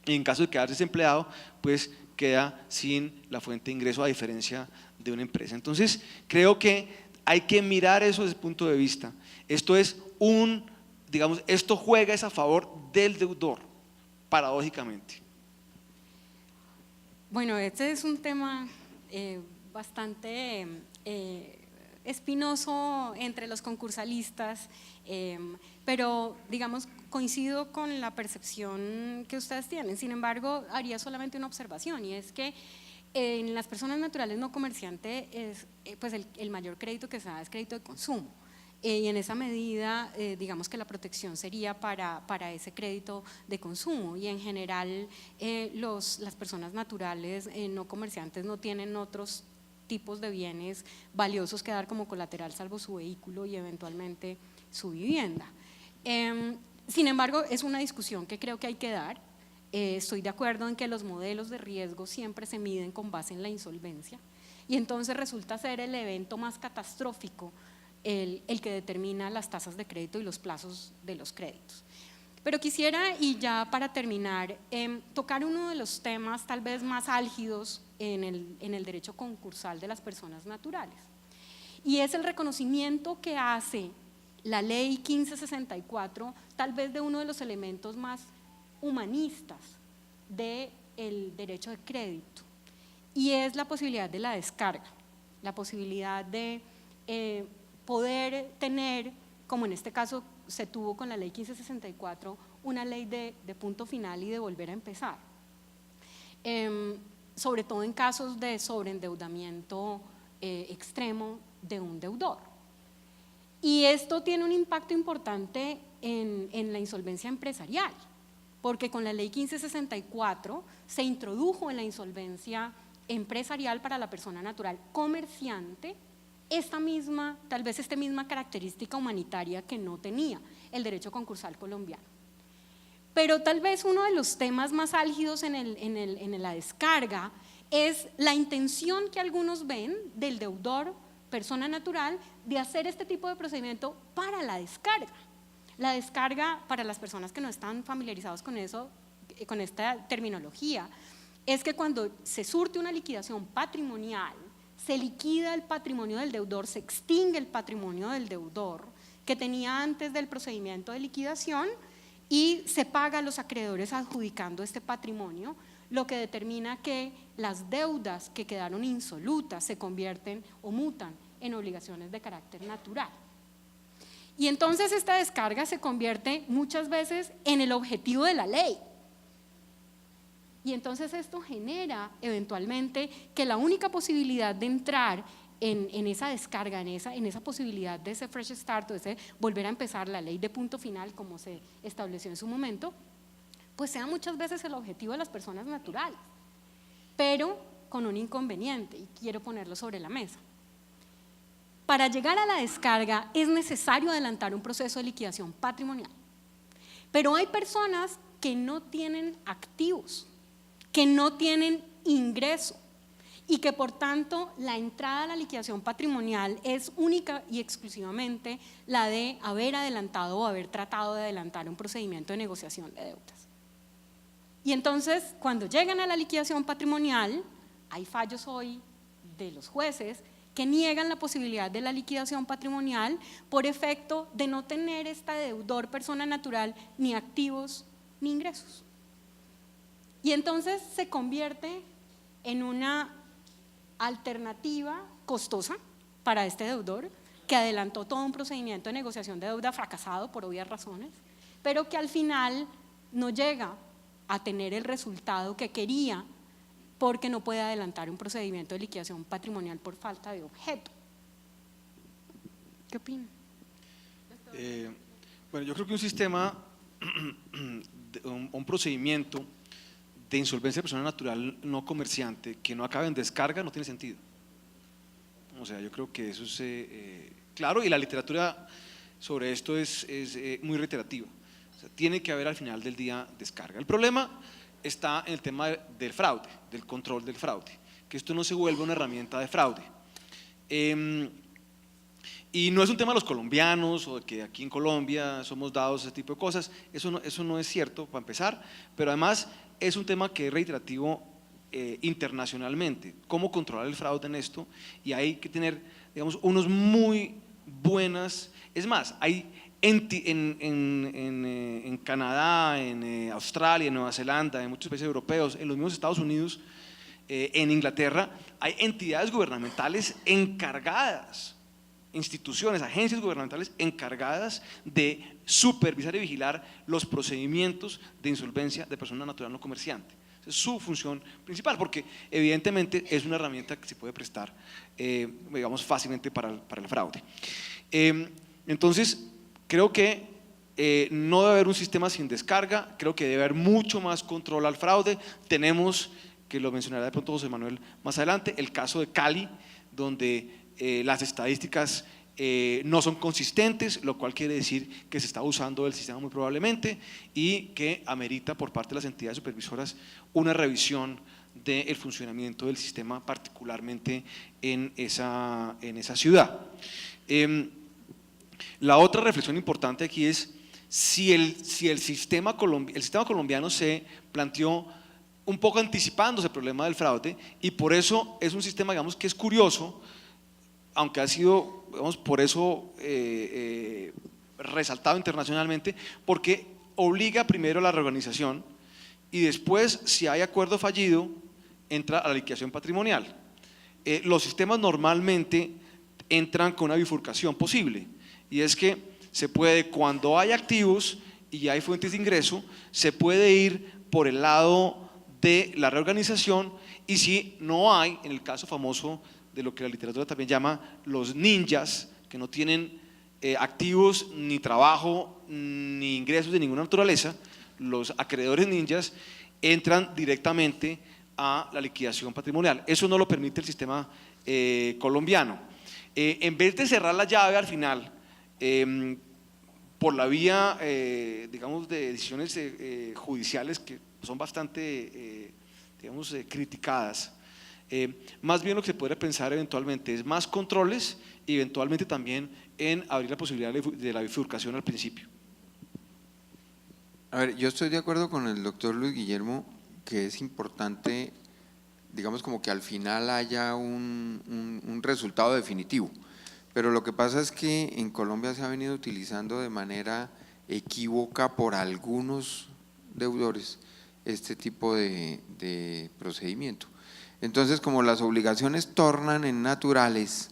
y en caso de quedar desempleado, pues queda sin la fuente de ingreso, a diferencia de una empresa. Entonces creo que hay que mirar eso desde el punto de vista. Esto es esto juega a favor del deudor, paradójicamente. Bueno, este es un tema bastante espinoso entre los concursalistas, pero digamos coincido con la percepción que ustedes tienen. Sin embargo, haría solamente una observación, y es que en las personas naturales no comerciantes pues el mayor crédito que se da es crédito de consumo, y en esa medida digamos que la protección sería para ese crédito de consumo, y en general las personas naturales no comerciantes no tienen otros tipos de bienes valiosos que dar como colateral salvo su vehículo y eventualmente su vivienda. Sin embargo, es una discusión que creo que hay que dar. Estoy de acuerdo en que los modelos de riesgo siempre se miden con base en la insolvencia, y entonces resulta ser el evento más catastrófico el que determina las tasas de crédito y los plazos de los créditos. Pero quisiera, y ya para terminar, tocar uno de los temas tal vez más álgidos en el derecho concursal de las personas naturales, y es el reconocimiento que hace la ley 1564, tal vez de uno de los elementos más humanistas del derecho de crédito, y es la posibilidad de la descarga, la posibilidad de poder tener, como en este caso se tuvo con la ley 1564, una ley de punto final y de volver a empezar, sobre todo en casos de sobreendeudamiento extremo de un deudor. Y esto tiene un impacto importante en la insolvencia empresarial, porque con la ley 1564 se introdujo en la insolvencia empresarial para la persona natural comerciante tal vez esta misma característica humanitaria que no tenía el derecho concursal colombiano. Pero tal vez uno de los temas más álgidos en la descarga es la intención que algunos ven del deudor, persona natural, de hacer este tipo de procedimiento para la descarga. La descarga, para las personas que no están familiarizados con eso, con esta terminología, es que cuando se surte una liquidación patrimonial, se liquida el patrimonio del deudor, se extingue el patrimonio del deudor que tenía antes del procedimiento de liquidación y se paga a los acreedores adjudicando este patrimonio, lo que determina que las deudas que quedaron insolutas se convierten o mutan en obligaciones de carácter natural. Y entonces esta descarga se convierte muchas veces en el objetivo de la ley. Y entonces esto genera eventualmente que la única posibilidad de entrar en esa descarga, en esa posibilidad de ese fresh start, o de ese volver a empezar la ley de punto final como se estableció en su momento, pues sea muchas veces el objetivo de las personas naturales, pero con un inconveniente, y quiero ponerlo sobre la mesa. Para llegar a la descarga es necesario adelantar un proceso de liquidación patrimonial, pero hay personas que no tienen activos, que no tienen ingreso y que por tanto la entrada a la liquidación patrimonial es única y exclusivamente la de haber adelantado o haber tratado de adelantar un procedimiento de negociación de deudas. Y entonces cuando llegan a la liquidación patrimonial, hay fallos hoy de los jueces que niegan la posibilidad de la liquidación patrimonial por efecto de no tener esta deudor persona natural ni activos ni ingresos. Y entonces se convierte en una alternativa costosa para este deudor que adelantó todo un procedimiento de negociación de deuda fracasado por obvias razones, pero que al final no llega a tener el resultado que quería porque no puede adelantar un procedimiento de liquidación patrimonial por falta de objeto. ¿Qué opinan? Bueno, yo creo que un sistema, un procedimiento de insolvencia de persona natural no comerciante que no acabe en descarga no tiene sentido. O sea, yo creo que eso es claro, y la literatura sobre esto es muy reiterativa. O sea, tiene que haber al final del día descarga. El problema está en el tema del fraude, del control del fraude, que esto no se vuelva una herramienta de fraude. Y no es un tema de los colombianos o de que aquí en Colombia somos dados a ese tipo de cosas, eso no es cierto para empezar, pero además es un tema que es reiterativo internacionalmente, cómo controlar el fraude en esto, y hay que tener, digamos, unos muy buenas, es más, hay en Canadá, en Australia, en Nueva Zelanda, en muchos países europeos, en los mismos Estados Unidos, en Inglaterra, hay entidades gubernamentales encargadas, instituciones, agencias gubernamentales encargadas de supervisar y vigilar los procedimientos de insolvencia de persona natural no comerciante. Esa es su función principal, porque evidentemente es una herramienta que se puede prestar, digamos, fácilmente para el fraude. Entonces, creo que no debe haber un sistema sin descarga, creo que debe haber mucho más control al fraude. Tenemos, que lo mencionará de pronto José Manuel más adelante, el caso de Cali, donde las estadísticas no son consistentes, lo cual quiere decir que se está usando el sistema muy probablemente y que amerita por parte de las entidades supervisoras una revisión del funcionamiento del sistema, particularmente en esa ciudad. La otra reflexión importante aquí es, si el sistema colombiano se planteó un poco anticipándose el problema del fraude, y por eso es un sistema, digamos, que es curioso, aunque ha sido, digamos, por eso resaltado internacionalmente, porque obliga primero a la reorganización y después, si hay acuerdo fallido, entra a la liquidación patrimonial. Los sistemas normalmente entran con una bifurcación posible, y es que se puede, cuando hay activos y hay fuentes de ingreso, se puede ir por el lado de la reorganización, y si no hay, en el caso famoso de lo que la literatura también llama los ninjas, que no tienen activos ni trabajo ni ingresos de ninguna naturaleza, los acreedores ninjas entran directamente a la liquidación patrimonial. Eso no lo permite el sistema colombiano. En vez de cerrar la llave al final, por la vía, digamos, de decisiones judiciales que son bastante, digamos, criticadas, más bien lo que se podría pensar eventualmente es más controles y eventualmente también en abrir la posibilidad de la bifurcación al principio. A ver, yo estoy de acuerdo con el doctor Luis Guillermo que es importante, digamos, como que al final haya un resultado definitivo, pero lo que pasa es que en Colombia se ha venido utilizando de manera equívoca por algunos deudores este tipo de procedimiento. Entonces, como las obligaciones tornan en naturales,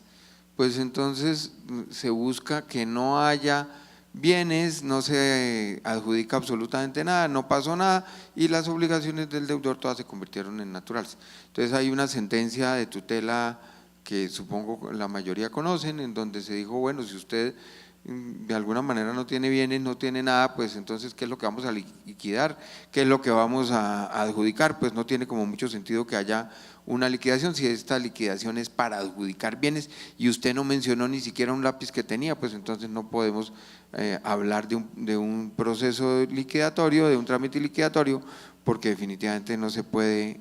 pues entonces se busca que no haya bienes, no se adjudica absolutamente nada, no pasó nada y las obligaciones del deudor todas se convirtieron en naturales. Entonces hay una sentencia de tutela que supongo la mayoría conocen, en donde se dijo, bueno, si usted de alguna manera no tiene bienes, no tiene nada, pues entonces ¿qué es lo que vamos a liquidar? ¿Qué es lo que vamos a adjudicar? Pues no tiene como mucho sentido que haya una liquidación, si esta liquidación es para adjudicar bienes y usted no mencionó ni siquiera un lápiz que tenía, pues entonces no podemos hablar de un proceso liquidatorio, de un trámite liquidatorio, porque definitivamente no se puede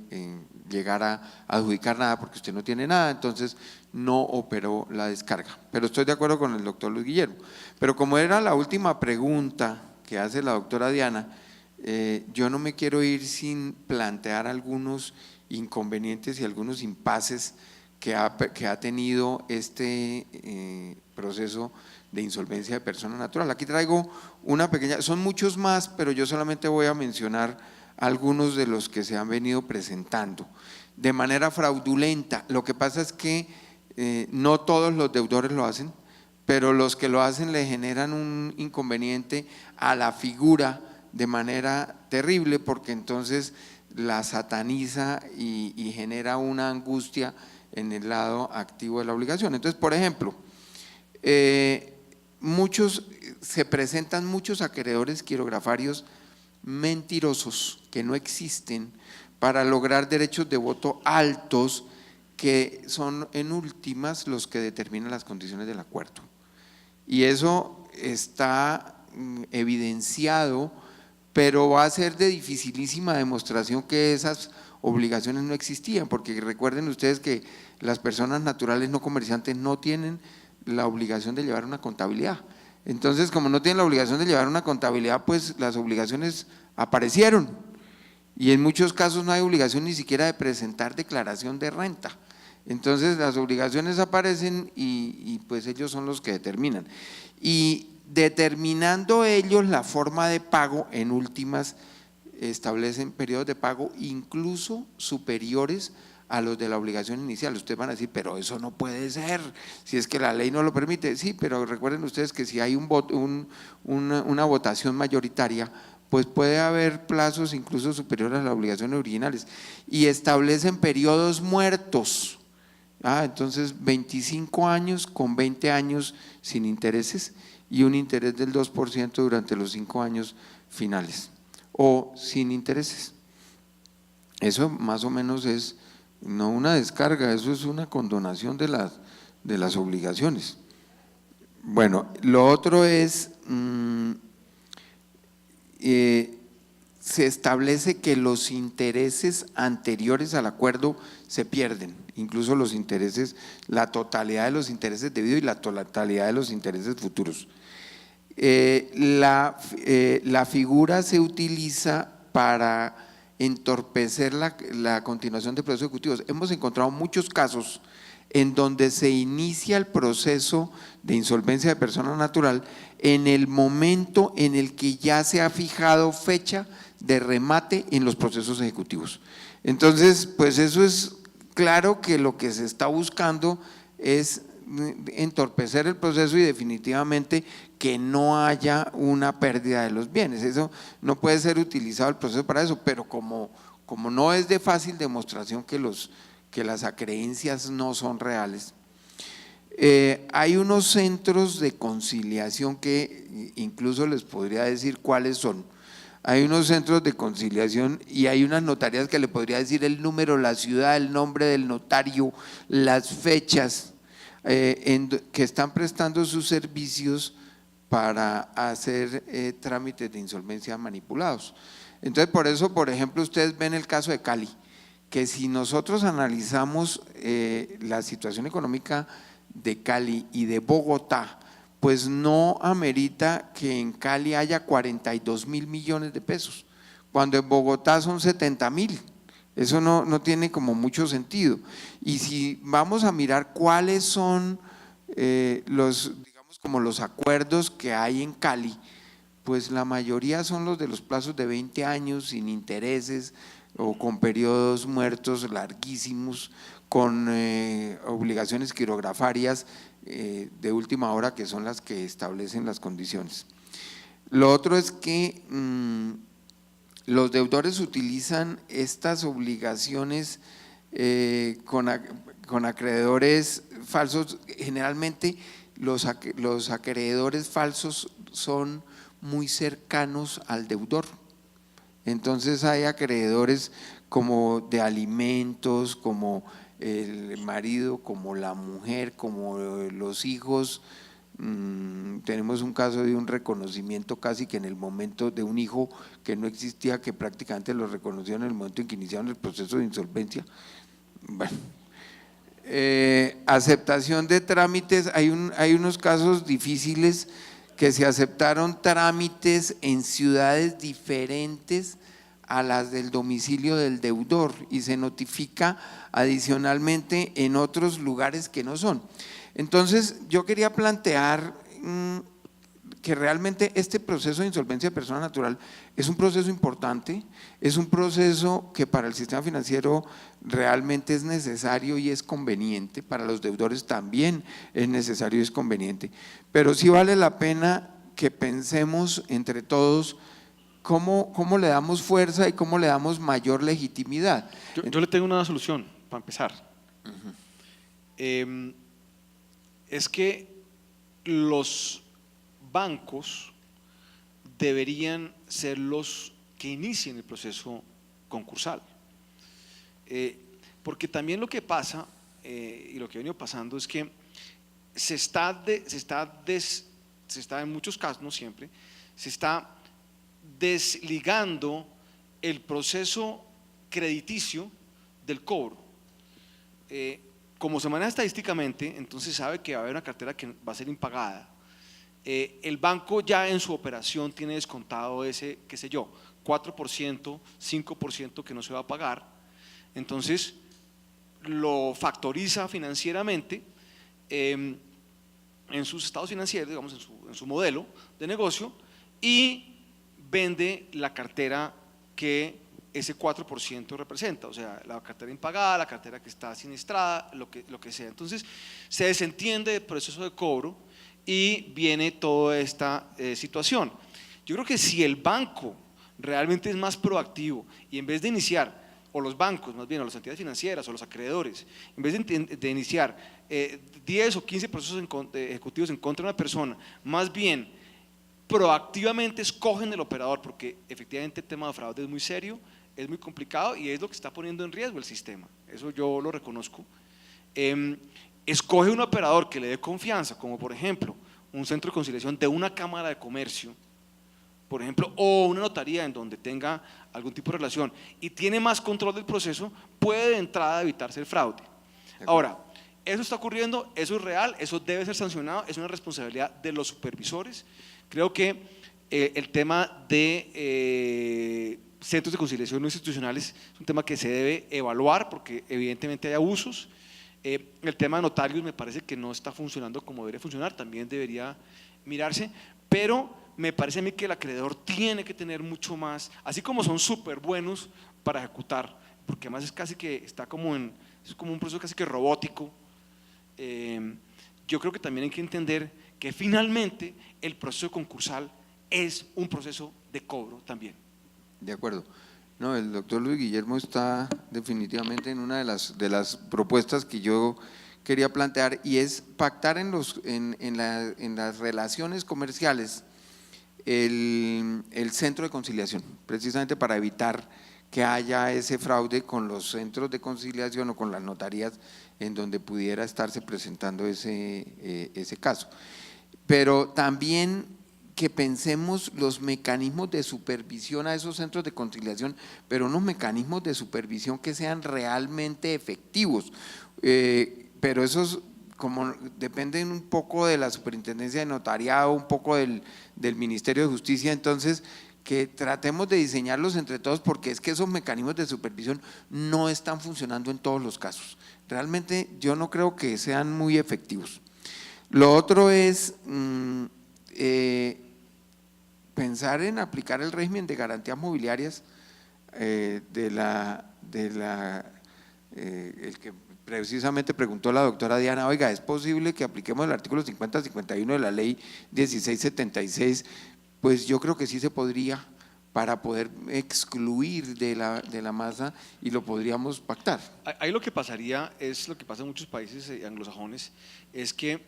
llegar a adjudicar nada porque usted no tiene nada, entonces no operó la descarga. Pero estoy de acuerdo con el doctor Luis Guillermo. Pero como era la última pregunta que hace la doctora Diana, yo no me quiero ir sin plantear algunos inconvenientes y algunos impases que ha tenido este proceso de insolvencia de persona natural. Aquí traigo una pequeña, son muchos más, pero yo solamente voy a mencionar algunos de los que se han venido presentando de manera fraudulenta. Lo que pasa es que no todos los deudores lo hacen, pero los que lo hacen le generan un inconveniente a la figura de manera terrible, porque entonces la sataniza y genera una angustia en el lado activo de la obligación. Entonces, por ejemplo, se presentan muchos acreedores quirografarios mentirosos que no existen para lograr derechos de voto altos, que son en últimas los que determinan las condiciones del acuerdo. Y eso está evidenciado, pero va a ser de dificilísima demostración que esas obligaciones no existían, porque recuerden ustedes que las personas naturales no comerciantes no tienen la obligación de llevar una contabilidad. Entonces, como no tienen la obligación de llevar una contabilidad, pues las obligaciones aparecieron y en muchos casos no hay obligación ni siquiera de presentar declaración de renta. Entonces las obligaciones aparecen y pues ellos son los que determinan. Y determinando ellos la forma de pago, en últimas establecen periodos de pago incluso superiores a los de la obligación inicial. Ustedes van a decir, pero eso no puede ser, si es que la ley no lo permite. Sí, pero recuerden ustedes que si hay una votación mayoritaria, pues puede haber plazos incluso superiores a las obligaciones originales y establecen periodos muertos. Entonces 25 años con 20 años sin intereses y un interés del 2% durante los 5 años finales o sin intereses. Eso más o menos es no una descarga, eso es una condonación de las obligaciones. Bueno, lo otro es, se establece que los intereses anteriores al acuerdo se pierden, incluso los intereses, la totalidad de los intereses debidos y la totalidad de los intereses futuros. la figura se utiliza para entorpecer la continuación de procesos ejecutivos. Hemos encontrado muchos casos en donde se inicia el proceso de insolvencia de persona natural en el momento en el que ya se ha fijado fecha de remate en los procesos ejecutivos. Entonces, pues eso es claro que lo que se está buscando es entorpecer el proceso y definitivamente que no haya una pérdida de los bienes. Eso no puede ser utilizado el proceso para eso, pero como no es de fácil demostración que las acreencias no son reales, hay unos centros de conciliación que incluso les podría decir cuáles son. Hay unos centros de conciliación y hay unas notarías que le podría decir el número, la ciudad, el nombre del notario, las fechas que están prestando sus servicios para hacer trámites de insolvencia manipulados. Entonces, por eso, por ejemplo, ustedes ven el caso de Cali, que si nosotros analizamos la situación económica de Cali y de Bogotá, pues no amerita que en Cali haya 42.000 millones de pesos, cuando en Bogotá son 70.000. Eso no tiene como mucho sentido. Y si vamos a mirar cuáles son los acuerdos que hay en Cali, pues la mayoría son los de los plazos de 20 años sin intereses o con periodos muertos larguísimos, con obligaciones quirografarias de última hora, que son las que establecen las condiciones. Lo otro es que los deudores utilizan estas obligaciones con acreedores falsos. Generalmente los acreedores falsos son muy cercanos al deudor. Entonces hay acreedores como de alimentos, como el marido, como la mujer, como los hijos. Tenemos un caso de un reconocimiento casi que en el momento de un hijo que no existía, que prácticamente lo reconocieron en el momento en que iniciaron el proceso de insolvencia. Bueno, aceptación de trámites, hay unos casos difíciles que se aceptaron trámites en ciudades diferentes a las del domicilio del deudor y se notifica adicionalmente en otros lugares que no son. Entonces yo quería plantear que realmente este proceso de insolvencia de persona natural es un proceso importante, es un proceso que para el sistema financiero realmente es necesario y es conveniente, para los deudores también es necesario y es conveniente, pero sí vale la pena que pensemos entre todos cómo le damos fuerza y cómo le damos mayor legitimidad. Yo le tengo una solución para empezar. Es que los bancos deberían ser los que inicien el proceso concursal, porque también lo que pasa y lo que ha venido pasando es que se está en muchos casos, no siempre, se está desligando el proceso crediticio del cobro. Como se maneja estadísticamente, entonces sabe que va a haber una cartera que va a ser impagada. El banco ya en su operación tiene descontado ese, qué sé yo, 4%, 5% que no se va a pagar, entonces lo factoriza financieramente en sus estados financieros, digamos en su modelo de negocio, y vende la cartera que ese 4% representa, o sea, la cartera impagada, la cartera que está siniestrada, lo que sea. Entonces se desentiende del proceso de cobro y viene toda esta situación. Yo creo que si el banco realmente es más proactivo y en vez de iniciar, o los bancos más bien, o las entidades financieras o los acreedores, en vez de iniciar 10 o 15 procesos ejecutivos en contra de una persona, más bien proactivamente escogen el operador, porque efectivamente el tema de fraude es muy serio, es muy complicado y es lo que está poniendo en riesgo el sistema, eso yo lo reconozco. Escoge un operador que le dé confianza, como por ejemplo un centro de conciliación de una cámara de comercio, por ejemplo, o una notaría en donde tenga algún tipo de relación y tiene más control del proceso, puede de entrada evitarse el fraude. Ahora, eso está ocurriendo, eso es real, eso debe ser sancionado, es una responsabilidad de los supervisores, Creo que el tema de centros de conciliación no institucionales es un tema que se debe evaluar porque evidentemente hay abusos. El tema de notarios me parece que no está funcionando como debería funcionar, también debería mirarse, pero me parece a mí que el acreedor tiene que tener mucho más, así como son súper buenos para ejecutar, porque además es casi que está como es como un proceso casi que robótico. Yo creo que también hay que entender que finalmente el proceso concursal es un proceso de cobro también. De acuerdo. No, el doctor Luis Guillermo está definitivamente en una de las propuestas que yo quería plantear, y es pactar en las relaciones comerciales el centro de conciliación, precisamente para evitar que haya ese fraude con los centros de conciliación o con las notarías en donde pudiera estarse presentando ese caso. Pero también que pensemos los mecanismos de supervisión a esos centros de conciliación, pero unos mecanismos de supervisión que sean realmente efectivos, pero esos como dependen un poco de la Superintendencia de Notariado, un poco del Ministerio de Justicia, entonces que tratemos de diseñarlos entre todos, porque es que esos mecanismos de supervisión no están funcionando en todos los casos. Realmente yo no creo que sean muy efectivos. Lo otro es pensar en aplicar el régimen de garantías mobiliarias el que precisamente preguntó la doctora Diana, oiga, ¿es posible que apliquemos el artículo 50-51 de la ley 1676? Pues yo creo que sí se podría, para poder excluir de la masa, y lo podríamos pactar. Ahí lo que pasaría es lo que pasa en muchos países anglosajones, es que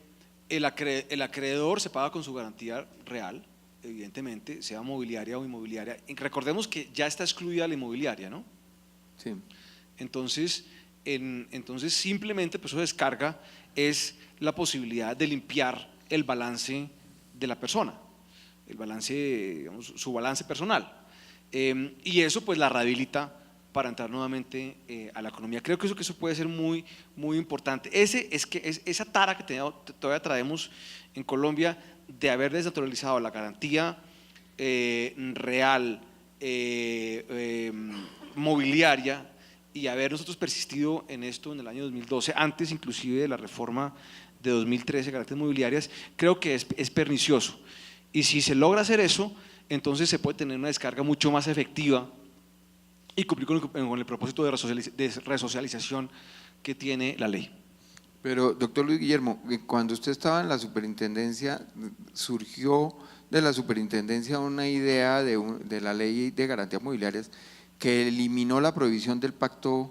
el acreedor se paga con su garantía real, evidentemente, sea mobiliaria o inmobiliaria. Recordemos que ya está excluida la inmobiliaria, ¿no? Sí. Entonces simplemente pues eso descarga es la posibilidad de limpiar el balance de la persona, el balance, digamos, su balance personal, y eso pues la rehabilita para entrar nuevamente a la economía. Creo que eso puede ser muy, muy importante. Esa tara que todavía traemos en Colombia de haber desnaturalizado la garantía real mobiliaria y haber nosotros persistido en esto en el año 2012, antes inclusive de la reforma de 2013 de garantías mobiliarias, creo que es pernicioso. Y si se logra hacer eso, entonces se puede tener una descarga mucho más efectiva y cumplir con el propósito de resocialización que tiene la ley. Pero, doctor Luis Guillermo, cuando usted estaba en la superintendencia, surgió de la superintendencia una idea de la ley de garantías mobiliarias que eliminó la prohibición del pacto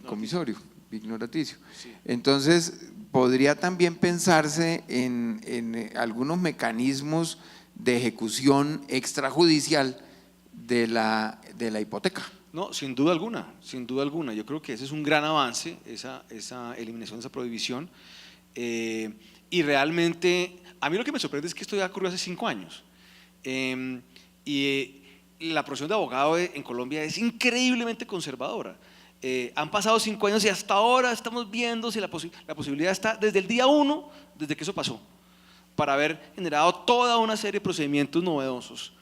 comisorio, ignoraticio. Sí. Entonces, podría también pensarse en algunos mecanismos de ejecución extrajudicial de la hipoteca. No, sin duda alguna, sin duda alguna. Yo creo que ese es un gran avance, esa eliminación de esa prohibición. Y realmente, a mí lo que me sorprende es que esto ya ocurrió hace 5 años. Y la profesión de abogado en Colombia es increíblemente conservadora. Han pasado 5 años y hasta ahora estamos viendo si la posibilidad está desde el día 1, desde que eso pasó, para haber generado toda una serie de procedimientos novedosos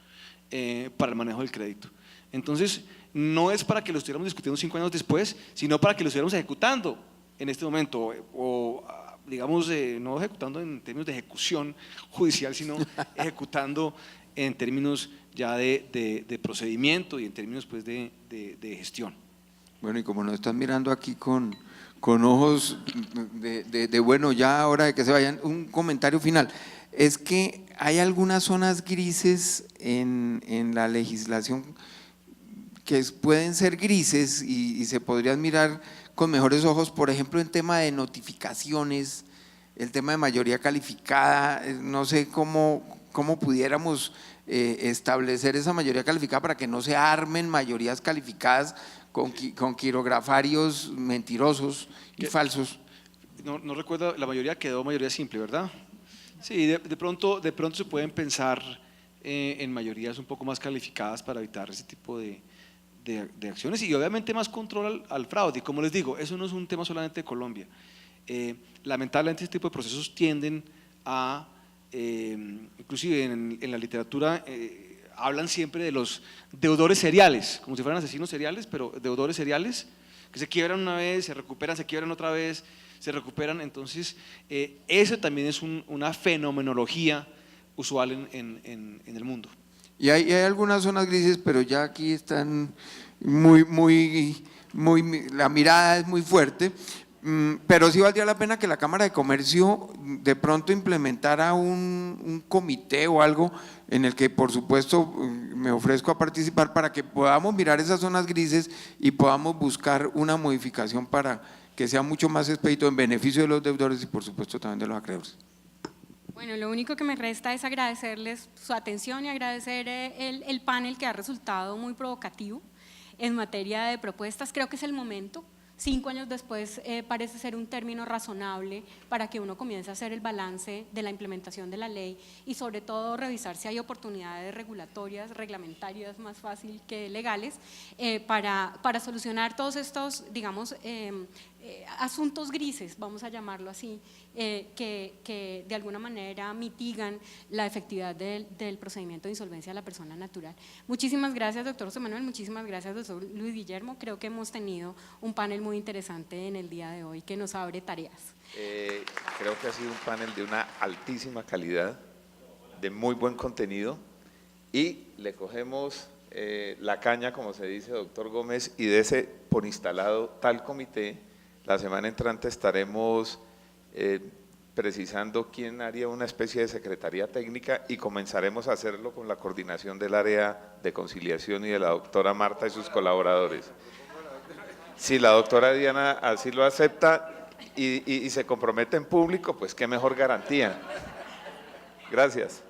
para el manejo del crédito. Entonces, no es para que lo estuviéramos discutiendo 5 años después, sino para que lo estuviéramos ejecutando en este momento, o digamos, no ejecutando en términos de ejecución judicial, sino ejecutando en términos ya de procedimiento y en términos pues de gestión. Bueno, y como nos están mirando aquí con ojos de bueno, ya hora de que se vayan, un comentario final. Es que hay algunas zonas grises en la legislación que pueden ser grises y se podrían mirar con mejores ojos, por ejemplo, en tema de notificaciones, el tema de mayoría calificada, no sé cómo pudiéramos establecer esa mayoría calificada para que no se armen mayorías calificadas con quirografarios mentirosos y falsos. No recuerdo, la mayoría quedó mayoría simple, ¿verdad? Sí, de pronto se pueden pensar en mayorías un poco más calificadas para evitar ese tipo de acciones y obviamente más control al fraude. Y como les digo, eso no es un tema solamente de Colombia. Lamentablemente este tipo de procesos tienden a inclusive en la literatura hablan siempre de los deudores seriales, como si fueran asesinos seriales, pero deudores seriales, que se quiebran una vez, se recuperan, se quiebran otra vez, se recuperan. Entonces, eso también es una fenomenología usual en el mundo. Y hay algunas zonas grises, pero ya aquí están la mirada es muy fuerte, pero sí valdría la pena que la Cámara de Comercio de pronto implementara un comité o algo en el que, por supuesto, me ofrezco a participar para que podamos mirar esas zonas grises y podamos buscar una modificación para que sea mucho más expedito en beneficio de los deudores y, por supuesto, también de los acreedores. Bueno, lo único que me resta es agradecerles su atención y agradecer el panel, que ha resultado muy provocativo en materia de propuestas. Creo que es el momento. 5 años después parece ser un término razonable para que uno comience a hacer el balance de la implementación de la ley y sobre todo revisar si hay oportunidades regulatorias, reglamentarias más fácil que legales para solucionar todos estos, digamos, asuntos grises, vamos a llamarlo así, que de alguna manera mitigan la efectividad del procedimiento de insolvencia de la persona natural. Muchísimas gracias, doctor José Manuel, muchísimas gracias, doctor Luis Guillermo. Creo que hemos tenido un panel muy interesante en el día de hoy que nos abre tareas. Creo que ha sido un panel de una altísima calidad, de muy buen contenido, y le cogemos la caña, como se dice, doctor Gómez, y de ese por instalado tal comité. La semana entrante estaremos precisando quién haría una especie de secretaría técnica y comenzaremos a hacerlo con la coordinación del área de conciliación y de la doctora Marta y sus colaboradores. Si la doctora Diana así lo acepta y se compromete en público, pues qué mejor garantía. Gracias.